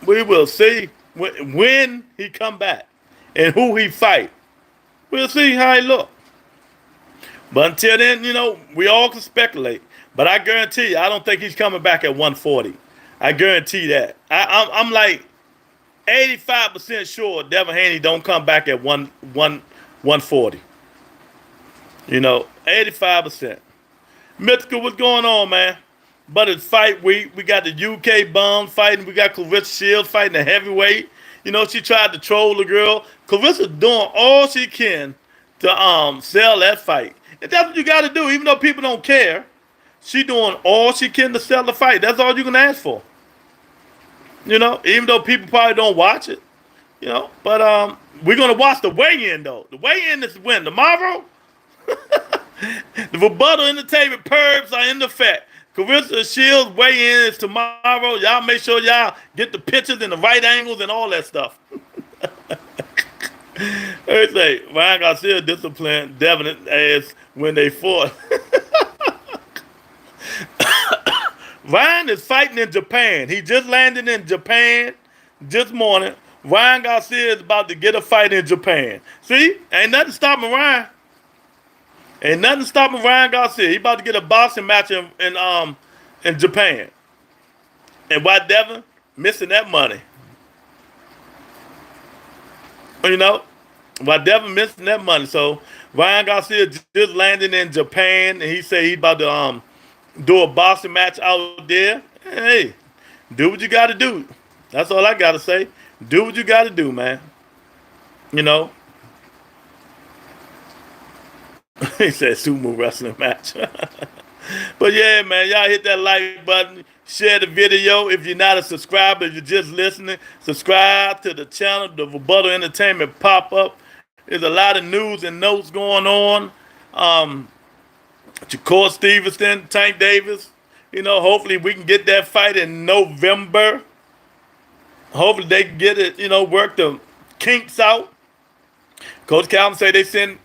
We will see when he come back and who he fight. We'll see how he look. But until then, we all can speculate. But I guarantee you, I don't think he's coming back at 140. I guarantee that. I'm like 85% sure Devin Haney don't come back at 140. 85%. Mythical, what's going on, man? But it's fight week. We got the UK bum fighting. We got Clarissa Shields fighting the heavyweight. She tried to troll the girl. Clarissa doing all she can to sell that fight. And that's what you got to do, even though people don't care. She doing all she can to sell the fight. That's all you can ask for. Even though people probably don't watch it. But we're going to watch the weigh-in, though. The weigh-in is when? Tomorrow? The Rebuttal Entertainment Perbs are in effect. Clarissa Shields weigh-in is tomorrow. Y'all make sure y'all get the pictures and the right angles and all that stuff. They say, Ryan Garcia disciplined Devin ass when they fought. Ryan is fighting in Japan. He just landed in Japan this morning. Ryan Garcia is about to get a fight in Japan. See? Ain't nothing stopping Ryan. Ain't nothing stopping Ryan Garcia. He about to get a boxing match in Japan. And why Devin missing that money? Why Devin missing that money? So Ryan Garcia just landed in Japan, and he said he's about to do a boxing match out there. Hey, do what you got to do. That's all I got to say. Do what you got to do, man. He said sumo wrestling match. But yeah, man, y'all hit that like button. Share the video. If you're not a subscriber, if you're just listening, subscribe to the channel, the Rebuttal Entertainment Pop Up. There's a lot of news and notes going on. Shakur Stevenson, Tank Davis. Hopefully we can get that fight in November. Hopefully they can get it, work the kinks out. Coach Calvin say they send,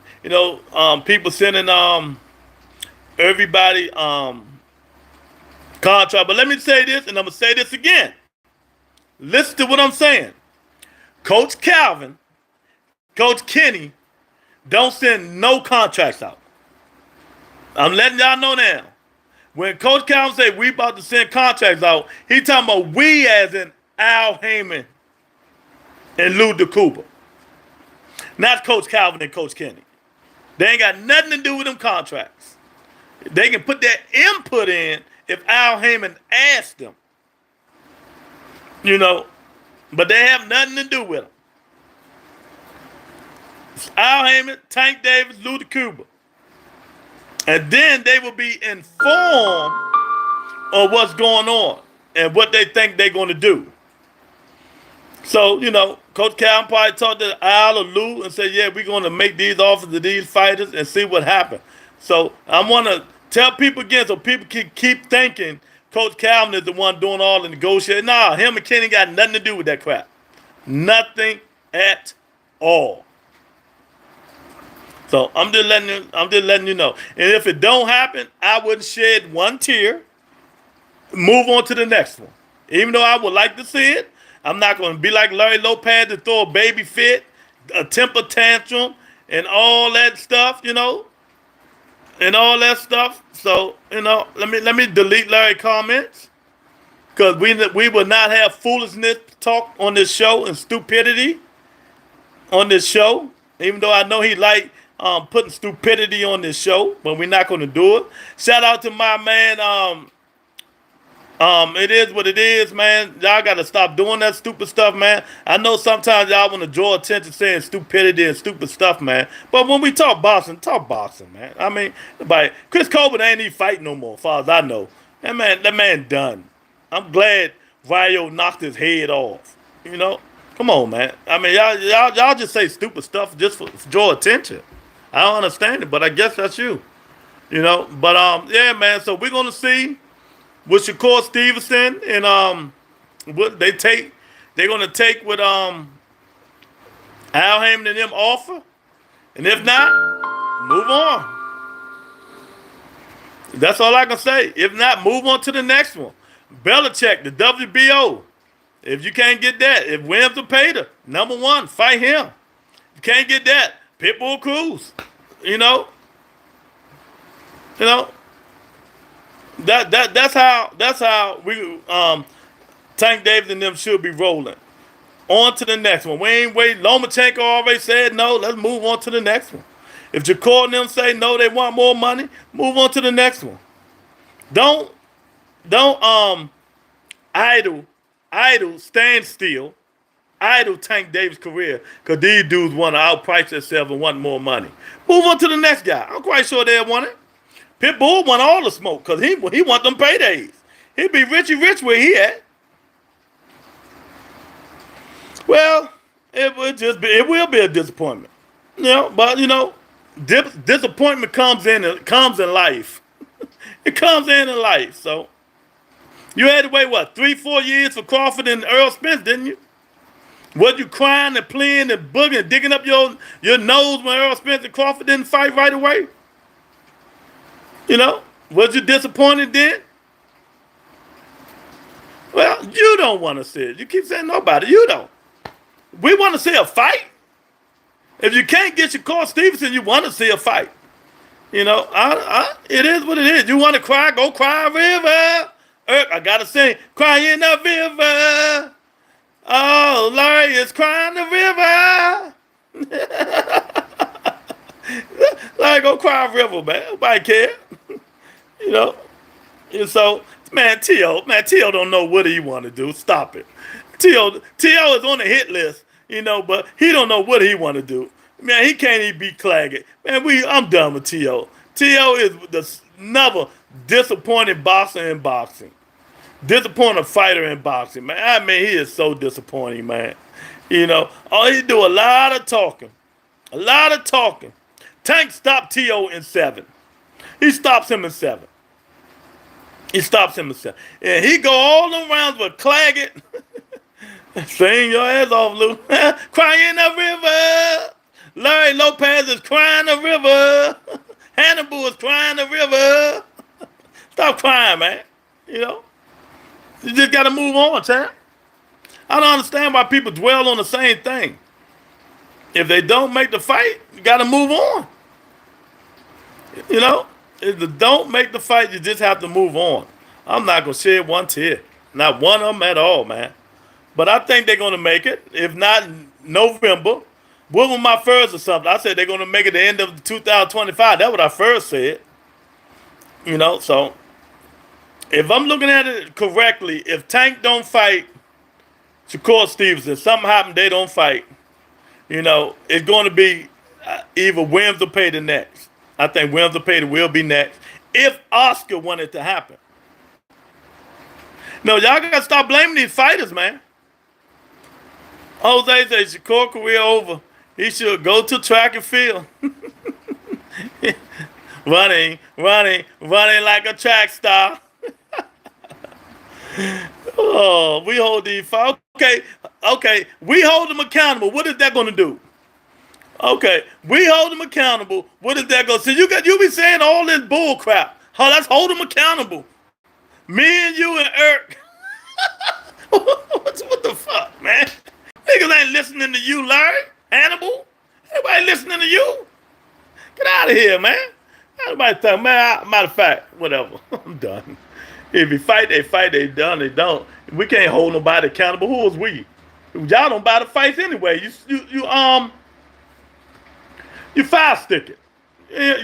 people sending everybody contract. But let me say this, and I'm going to say this again. Listen to what I'm saying. Coach Calvin, Coach Kenny, don't send no contracts out. I'm letting y'all know now. When Coach Calvin say we about to send contracts out, he talking about we as in Al Heyman and Lou DeCouper. Not Coach Calvin and Coach Kenny. They ain't got nothing to do with them contracts. They can put their input in if Al Heyman asked them. But they have nothing to do with them. It's Al Heyman, Tank Davis, Lou DeCouper. And then they will be informed of what's going on and what they think they're going to do. So, Coach Calvin probably talked to Al or Lou and said, yeah, we're going to make these offers to these fighters and see what happens. So I want to tell people again so people can keep thinking Coach Calvin is the one doing all the negotiating. Nah, him and Kenny got nothing to do with that crap. Nothing at all. So I'm just letting you know. And if it don't happen, I wouldn't shed one tear. Move on to the next one. Even though I would like to see it, I'm not going to be like Larry Lopez to throw a baby fit, a temper tantrum, and all that stuff, and all that stuff. So, let me delete Larry comments because we will not have foolishness talk on this show and stupidity on this show. Even though I know he like putting stupidity on this show, but we're not going to do it. Shout out to my man. It is what it is, man. Y'all got to stop doing that stupid stuff, man. I know sometimes y'all want to draw attention saying stupidity and stupid stuff, man. But when we talk boxing, man. I mean, Chris Colbert ain't even fighting no more, as far as I know. That man done. I'm glad Ryo knocked his head off. Come on, man. I mean, y'all just say stupid stuff just for draw attention. I don't understand it, but I guess that's you. But yeah, man. So we're gonna see with Shakur Stevenson and what they're gonna take with Al Heyman and them offer, and if not, move on. That's all I can say. If not, move on to the next one. Belichick, the WBO. If you can't get that, if Williams or Pater, number one, fight him. You can't get that, Pitbull Cruz. You know, you know. That's how we Tank Davis and them should be rolling. On to the next one. We ain't waiting. Lomachenko already said no. Let's move on to the next one. If Jacob and them say no, they want more money, move on to the next one. Don't stand still, idle Tank Davis' career because these dudes want to outprice themselves and want more money. Move on to the next guy. I'm quite sure they want it. Pitbull want all the smoke because he want them paydays. He be Richie Rich where he at. Well, it will be a disappointment. You know, but you know, disappointment comes in life. It comes in life. So you had to wait, what, 3-4 years for Crawford and Earl Spence, didn't you? Was you crying and pleading and booging and digging up your nose when Earl Spence and Crawford didn't fight right away? You know, was you disappointed then? Well, you don't want to see it. You keep saying nobody. You don't. We want to see a fight. If you can't get your Shakur Stevenson, you want to see a fight. You know, it is what it is. You want to cry, go cry a river. I got to sing, cry in the river. Oh, Larry is crying the river. Larry, go cry a river, man. Nobody care. You know? And so, T.O. don't know what he want to do. Stop it. T.O. is on the hit list, you know, but he don't know what he want to do. Man, he can't even beat Claggett. Man, I'm done with T.O. T.O. is another disappointed boxer in boxing. Disappointed fighter in boxing, man. I mean, he is so disappointing, man. You know, he do a lot of talking. A lot of talking. Tank stopped T.O. in 7. He stops him in 7. And he go all them rounds with Claggett. Sing your ass off, Lou. Crying the river. Larry Lopez is crying the river. Hannibal is crying the river. Stop crying, man. You know? You just got to move on, champ. I don't understand why people dwell on the same thing. If they don't make the fight, you got to move on. You know? If they don't make the fight, you just have to move on. I'm not going to shed one tear. Not one of them at all, man. But I think they're going to make it. If not November, what was my first or something? I said they're going to make it the end of 2025. That's what I first said. You know, so if I'm looking at it correctly, if Tank don't fight Shakur Stevenson, something happened, they don't fight, you know, it's going to be either Williams or Pater next. I think Williams or Pater will be next if Oscar wanted to happen. No, y'all got to stop blaming these fighters, man. Jose says Shakur career over. He should go to track and field. running like a track star. Oh, we hold these fights. Okay. We hold them accountable. What is that going to do? Okay, we hold them accountable. What is that going to say? You be saying all this bull crap. Let's hold them accountable. Me and you and Eric. What the fuck, man? Niggas ain't listening to you, Larry. Hannibal. Everybody listening to you. Get out of here, man. Everybody talking, man. Matter of fact, whatever. I'm done. If you fight, they fight. They done. They don't. We can't hold nobody accountable. Who is we? Y'all don't buy the fights anyway. You fire stick it.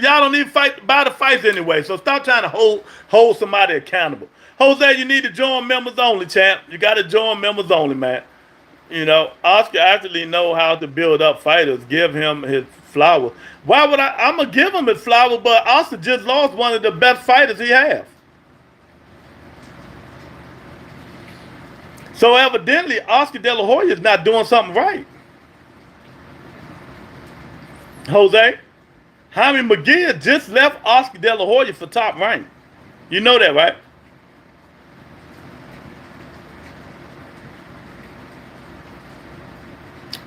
Y'all don't even buy the fights anyway. So stop trying to hold somebody accountable. Jose, you need to join members only, champ. You got to join members only, man. You know, Oscar actually know how to build up fighters. Give him his flowers. Why would I'm going to give him his flowers, but Oscar just lost one of the best fighters he has. So evidently, Oscar De La Hoya is not doing something right. Jose, Jaime McGill just left Oscar De La Hoya for Top Rank. You know that, right?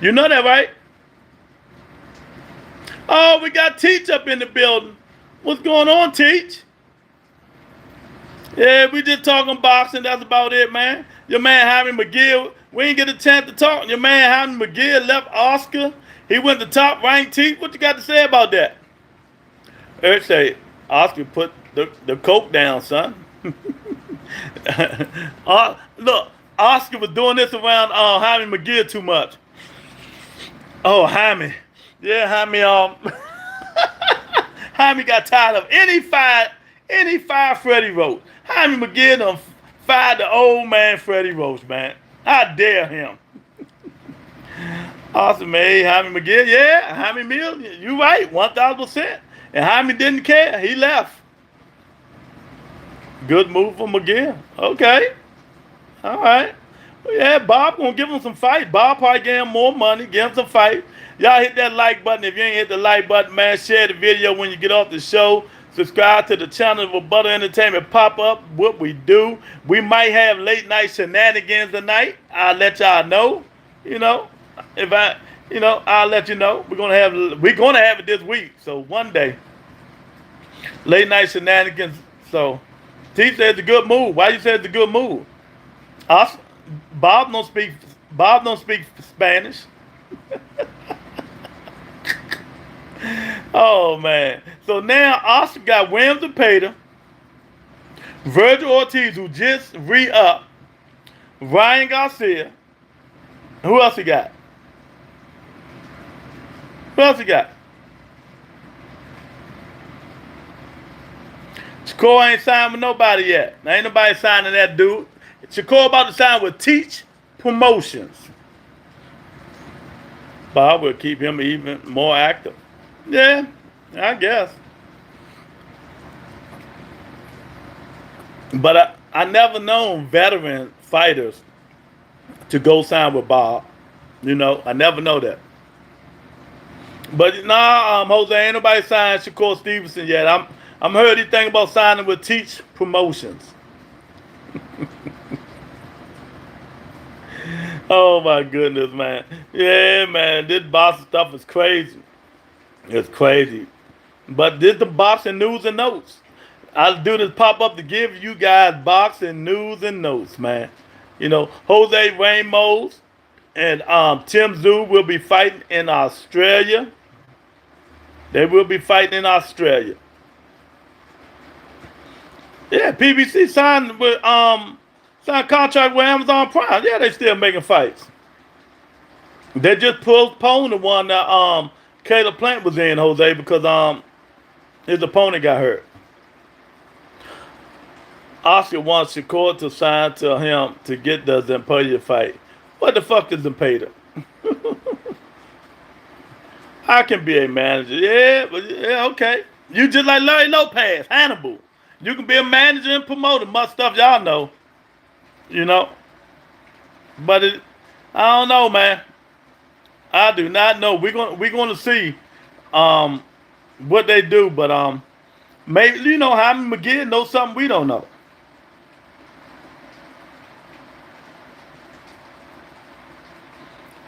You know that, right? Oh, we got Teach up in the building. What's going on, Teach? Yeah, we just talking boxing. That's about it, man. Your man Harry McGill, we ain't get a chance to talk. Your man Harry McGill left Oscar. He went to top ranked. Teach, what you got to say about that? Eric say, Oscar put the coke down, son. Look, Oscar was doing this around Jaime McGill too much. Oh, Jaime. Yeah, Jaime, Jaime got tired of any fight Freddie Roach. Jaime McGill done fired the old man Freddie Roach, man. I dare him. Awesome, man. Jaime McGill, yeah, Jaime Mill, you right, 1,000%. And Jaime didn't care. He left. Good move for McGill. Okay. All right. Well, yeah, Bob gonna give him some fight. Bob probably give him more money, give him some fight. Y'all hit that like button. If you ain't hit the like button, man, share the video when you get off the show. Subscribe to the channel of Rebuttal Entertainment Pop Up. What we do. We might have late night shenanigans tonight. I'll let y'all know. I'll let you know. We're gonna have it this week. So one day. Late night shenanigans. So T said it's a good move. Why you say it's a good move? Bob don't speak Spanish. Oh man. So now Oscar got Williams and Pater, Virgil Ortiz, who just re-up, Ryan Garcia. Who else he got? Shakur ain't signed with nobody yet. Now ain't nobody signing that dude. Shakur about to sign with Teach Promotions. Bob will keep him even more active. Yeah, I guess. But I never known veteran fighters to go sign with Bob. I never know that. But Jose, ain't nobody signed Shakur Stevenson yet. I'm heard he think about signing with Teach Promotions. Oh my goodness, man. Yeah, man. This boxing stuff is crazy. It's crazy. But this is the boxing news and notes. I'll do this pop up to give you guys boxing news and notes, man. Jose Ramos and Tim Tszyu will be fighting in Australia. They will be fighting in Australia. Yeah, PBC signed contract with Amazon Prime. Yeah, they still making fights. They just postponed the one that Caleb Plant was in, Jose, because his opponent got hurt. Oscar wants Shakur to sign to him to get the Zempeda fight. What the fuck is Zempeda? I can be a manager. Yeah, okay. You just like Larry Lopez, Hannibal. You can be a manager and promoter. Much stuff y'all know. But I don't know, man. I do not know. We're gonna see what they do, but maybe Jaime McGill knows something we don't know.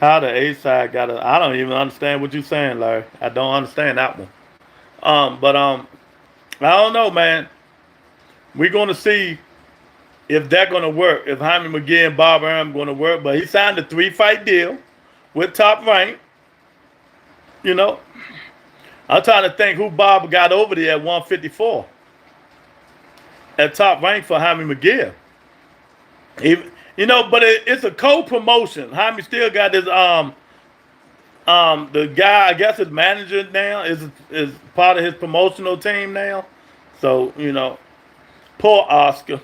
How the A side I don't even understand what you're saying, Larry. I don't understand that one. But I don't know, man. We're gonna see if that's gonna work. If Jaime McGill and Bob Arum gonna work, but he signed a 3-fight deal with Top Rank. I'm trying to think who Bob got over there at 154 at Top Rank for Jaime McGill. But it's a co-promotion. Jaime still got his the guy, I guess his manager now is part of his promotional team now. So poor Oscar.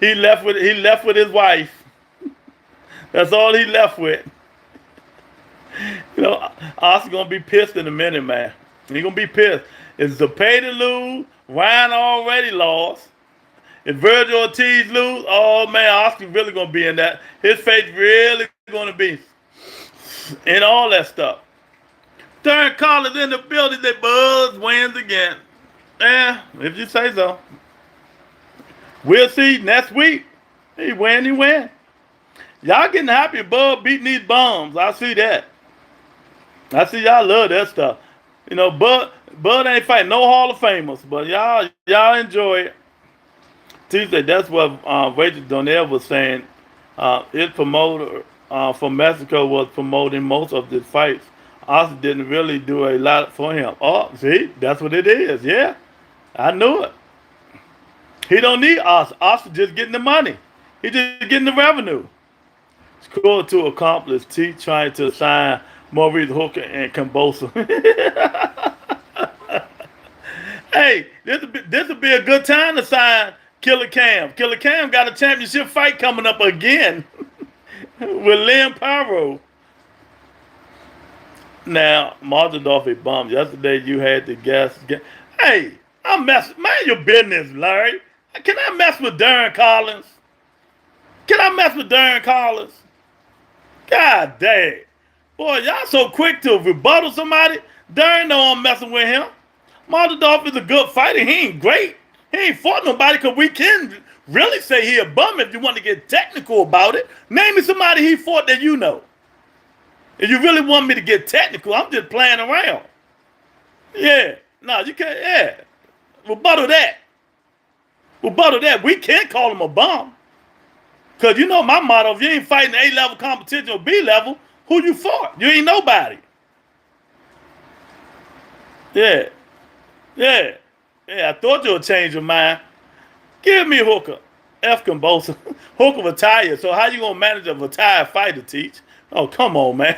he left with his wife. That's all he left with. Oscar gonna be pissed in a minute, man. He gonna be pissed. If Zepeda lose, Ryan already lost. If Virgil Ortiz lose, oh man, Oscar really gonna be in that. His face really gonna be in all that stuff. Darren Collins in the building. That Buzz wins again. Yeah, if you say so. We'll see next week. He win. Y'all getting happy Bud beating these bums. I see that. I see y'all love that stuff. You know, Bud ain't fighting no Hall of Famers, but y'all enjoy it. Tuesday, that's what Rachel Donnell was saying. His promoter from Mexico was promoting most of the fights. Austin didn't really do a lot for him. Oh, see, that's what it is. Yeah, I knew it. He don't need Austin. Austin just getting the money. He just getting the revenue. Score to accomplish T trying to sign Maurice Hooker and Cambosa. Hey, this would be a good time to sign Killer Cam. Killer Cam got a championship fight coming up again with Lynn Pyro. Now, Martindorf a bum. Yesterday you had to guess. Hey, I'm messing. Mind your business, Larry. Can I mess with Darren Collins? Can I mess with Darren Collins? God dang. Boy, y'all so quick to rebuttal somebody. Darren know I'm messing with him. Martindorf is a good fighter. He ain't great. He ain't fought nobody because we can really say he a bum if you want to get technical about it. Name me somebody he fought that you know. If you really want me to get technical, I'm just playing around. Yeah. No, you can't. Yeah. Rebuttal that. Rebuttal that. We can't call him a bum. Because you know my motto, if you ain't fighting A-level competition or B-level, who you fought? You ain't nobody. Yeah. Yeah. Yeah, I thought you would change your mind. Give me Hooker. F. Cambosa. Hooker retired. So how you going to manage a retired fighter, Teach? Oh, come on, man.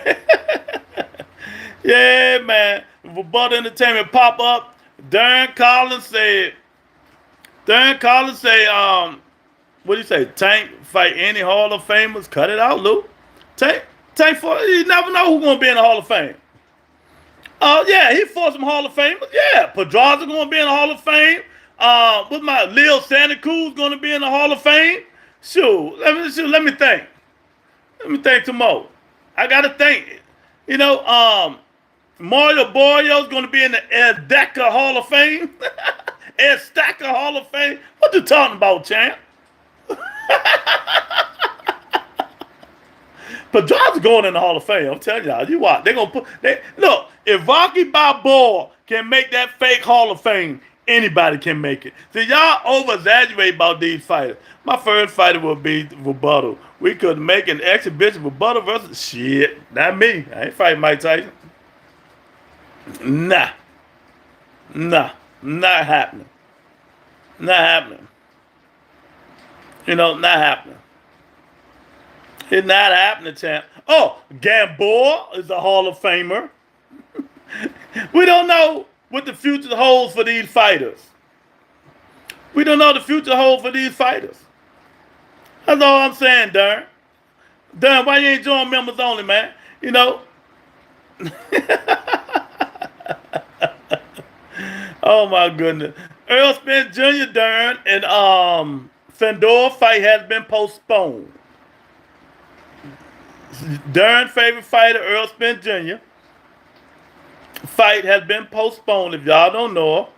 Yeah, man. Rebuttal Entertainment pop up. Darren Collins said, what do you say? Tank fight any Hall of Famers? Cut it out, Lou. Tank for you never know who's gonna be in the Hall of Fame. Oh yeah, he fought some Hall of Famers. Yeah, Pedraza gonna be in the Hall of Fame. What's my Lil Santa Cruz gonna be in the Hall of Fame? Shoot, let me think. Let me think some more. I gotta think. You know, Mario Borio's gonna be in the Edeka Hall of Fame. Edeka Hall of Fame. What you talking about, champ? Pedraza's going in the Hall of Fame. I'm telling y'all. You watch. They're gonna look. If Rocky Balboa can make that fake Hall of Fame, anybody can make it. See, y'all over-exaggerate about these fighters. My first fighter will be Rebuttal. We could make an exhibition Rebuttal versus shit. Not me. I ain't fighting Mike Tyson. Nah. Not happening. Not happening. You know, not happening. It's not happening, champ. Oh, Gamboa is a Hall of Famer. We don't know what the future holds for these fighters. We don't know the future holds for these fighters. That's all I'm saying, Darren. Darren, why you ain't join members only, man? You know. Oh my goodness. Earl Spence Jr., Darren, and Fedor fight has been postponed. Darren's favorite fighter, Earl Spence Jr., fight has been postponed. If y'all don't know,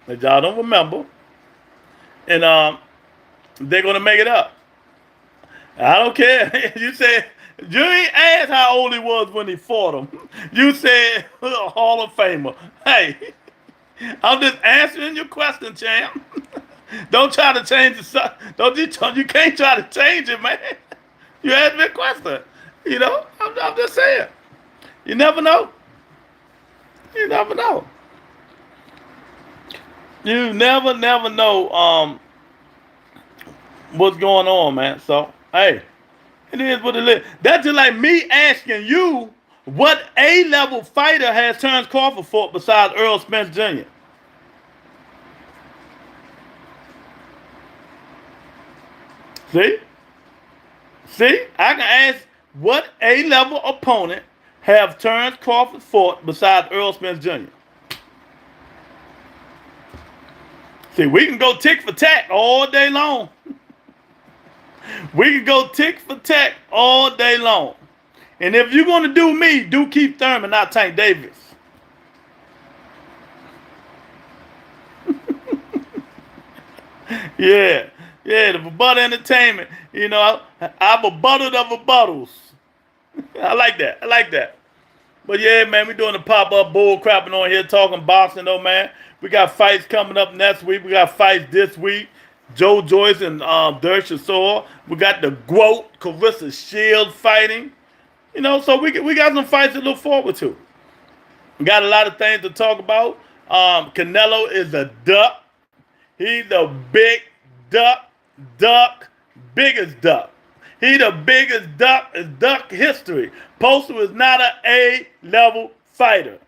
if y'all don't remember, and they're gonna make it up. I don't care. You said you ain't asked how old he was when he fought him. You said Hall of Famer. Hey, I'm just answering your question, champ. Don't try to change the. You can't try to change it, man. You asked me a question. You know, I'm just saying. You never know. You never know. You never know what's going on, man. So, hey, it is what it is. That's just like me asking you what A-level fighter has Terrence Crawford fought besides Earl Spence Jr. See, I can ask what A-level opponent have Terrence Crawford fought besides Earl Spence Jr. See, we can go tick for tack all day long. We can go tick for tack all day long. And if you're going to do me, do Keith Thurman, not Tank Davis. Yeah, the rebuttal entertainment. You know, I'm a butter of rebuttals. I like that. But yeah, man, we doing the pop-up bull crapping on here, talking boxing though, man. We got fights coming up next week. We got fights this week. Joe Joyce and BIGLEWSR. We got the GOAT, Carissa Shield fighting. You know, so we got some fights to look forward to. We got a lot of things to talk about. Canelo is a duck. He's the big duck, biggest duck. He the biggest duck in duck history. Postal is not an A-level fighter.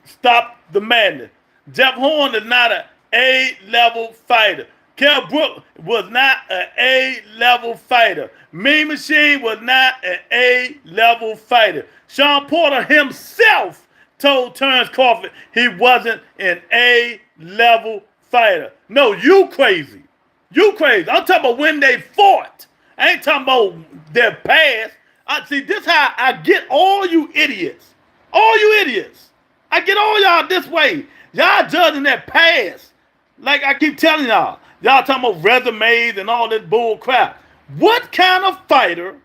Stop the madness. Jeff Horn is not an A-level fighter. Kell Brook was not an A-level fighter. Mean Machine was not an A-level fighter. Sean Porter himself told Terrence Crawford he wasn't an A-level fighter. No, you crazy. You crazy. I'm talking about when they fought. I ain't talking about their past. See, this how I get all you idiots. All you idiots. I get all y'all this way. Y'all judging their past. Like I keep telling y'all. Y'all talking about resumes and all this bull crap. What kind of fighter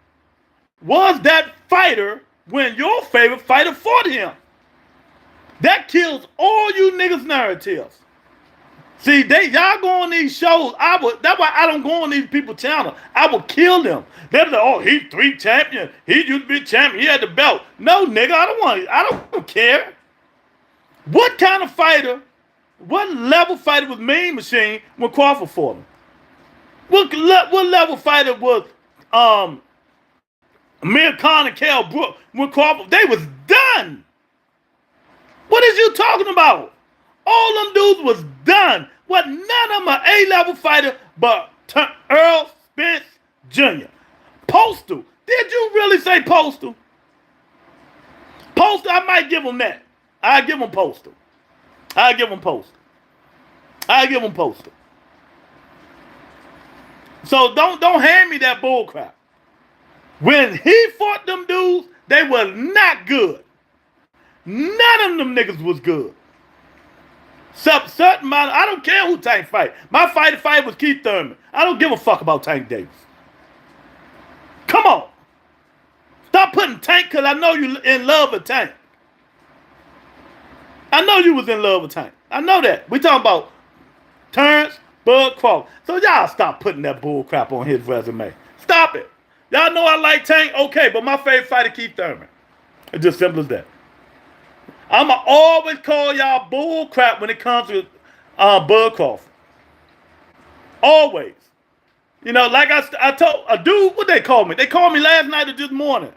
was that fighter when your favorite fighter fought him? That kills all you niggas' narratives. See, y'all go on these shows. That's why I don't go on these people's channel. I will kill them. They're like, oh, he's 3 champion. He used to be champion. He had the belt. No, nigga, I don't care. What kind of fighter, what level fighter was Mean Machine when Crawford fought him? What level fighter was Amir Khan and Kell Brook when Crawford? They was done. What is you talking about? All them dudes was done. What none of them are A-level fighter but Earl Spence Jr. Postal. Did you really say Postal? Postal, I might give him that. I give him Postal. I give him Postal. I give him Postal. So don't hand me that bull crap. When he fought them dudes, they were not good. None of them niggas was good. Certain amount, I don't care who Tank fight. My fight was Keith Thurman. I don't give a fuck about Tank Davis. Come on. Stop putting Tank because I know you in love with Tank. I know you was in love with Tank. I know that. We talking about Terrence Bud Crawford. So y'all stop putting that bull crap on his resume. Stop it. Y'all know I like Tank, okay, but my favorite fighter Keith Thurman. It's just simple as that. I'ma always call y'all bull crap when it comes to Bud Crawford. Always. You know, like I told a dude, what they called me? They called me last night or this morning.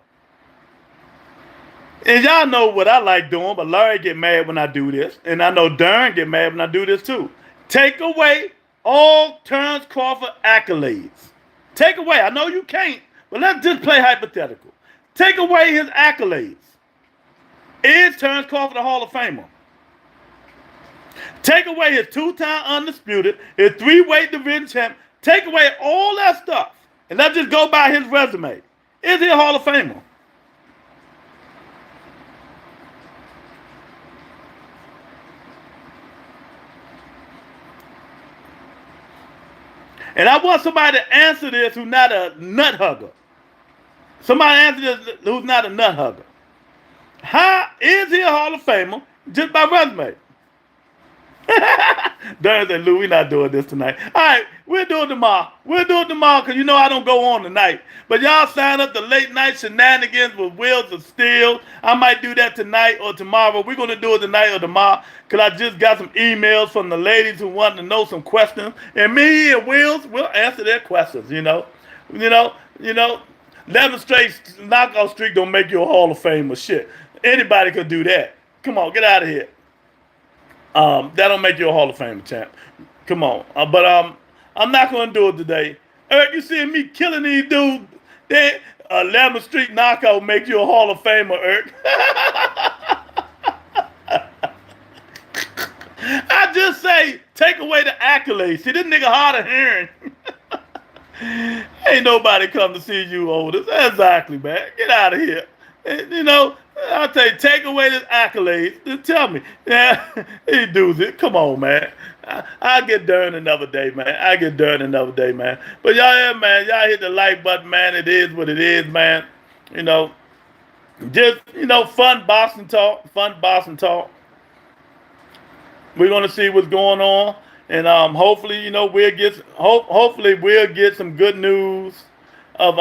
And y'all know what I like doing, but Larry get mad when I do this. And I know Darren get mad when I do this too. Take away all Terrence Crawford accolades. Take away. I know you can't, but let's just play hypothetical. Take away his accolades. Is Terrence Crawford a Hall of Famer? Take away his 2-time undisputed, his 3-weight division champ. Take away all that stuff. And let's just go by his resume. Is he a Hall of Famer? And I want somebody to answer this who's not a nut hugger. Somebody answer this who's not a nut hugger. How is he a Hall of Famer just by resume? Darren said, Lou, we're not doing this tonight. All right, we'll do it tomorrow. We'll do it tomorrow because you know I don't go on tonight. But y'all sign up to late night shenanigans with Wheels of Steel. I might do that tonight or tomorrow. We're going to do it tonight or tomorrow because I just got some emails from the ladies who want to know some questions. And me and Wheels will answer their questions, you know. 11 straight knockout streak don't make you a Hall of Famer. Shit. Anybody could do that. Come on, get out of here. That don't make you a Hall of Famer, champ. Come on. But I'm not going to do it today. Eric, you seeing me killing these dudes? 11th Street knockout make you a Hall of Famer, Eric. I just say, take away the accolades. See, this nigga hard of hearing. Ain't nobody come to see you, Otis. Exactly, man. Get out of here. You know, I'll tell you, take away this accolades. Just tell me. Yeah, he does it. Come on, man. I'll get done another day, man. But y'all, yeah, man, y'all hit the like button, man. It is what it is, man. You know, Just, fun boxing talk. Fun boxing talk. We're gonna see what's going on, and hopefully, hopefully we'll get some good news of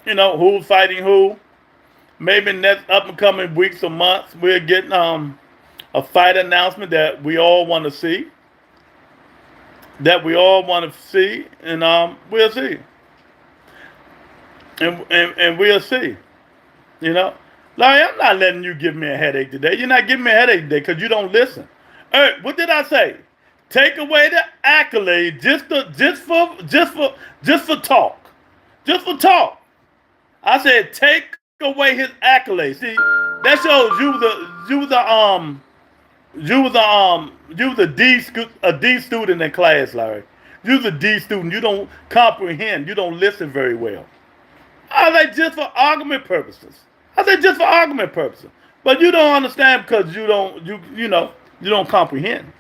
who's fighting who. Maybe in next up and coming weeks or months, we'll get a fight announcement that we all want to see. And we'll see, and we'll see. Larry, I'm not letting you give me a headache today. You're not giving me a headache today because you don't listen. What did I say? Take away the accolade just for talk. Just for talk. I said take away his accolade. See, that shows you was a D student in class, Larry. You was a D student. You don't comprehend. You don't listen very well. I say just for argument purposes. But you don't understand because you don't comprehend.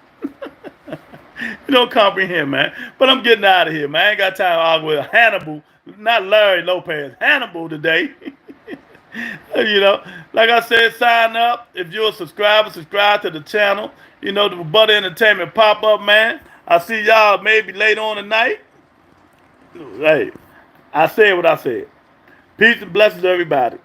You don't comprehend, man. But I'm getting out of here, man. I ain't got time to argue with Hannibal, not Larry Lopez, Hannibal today. Like I said, sign up. If you're a subscriber, subscribe to the channel. The Rebuttal Entertainment Pop Up, man. I'll see y'all maybe later on tonight. Hey, I said what I said. Peace and blessings to everybody.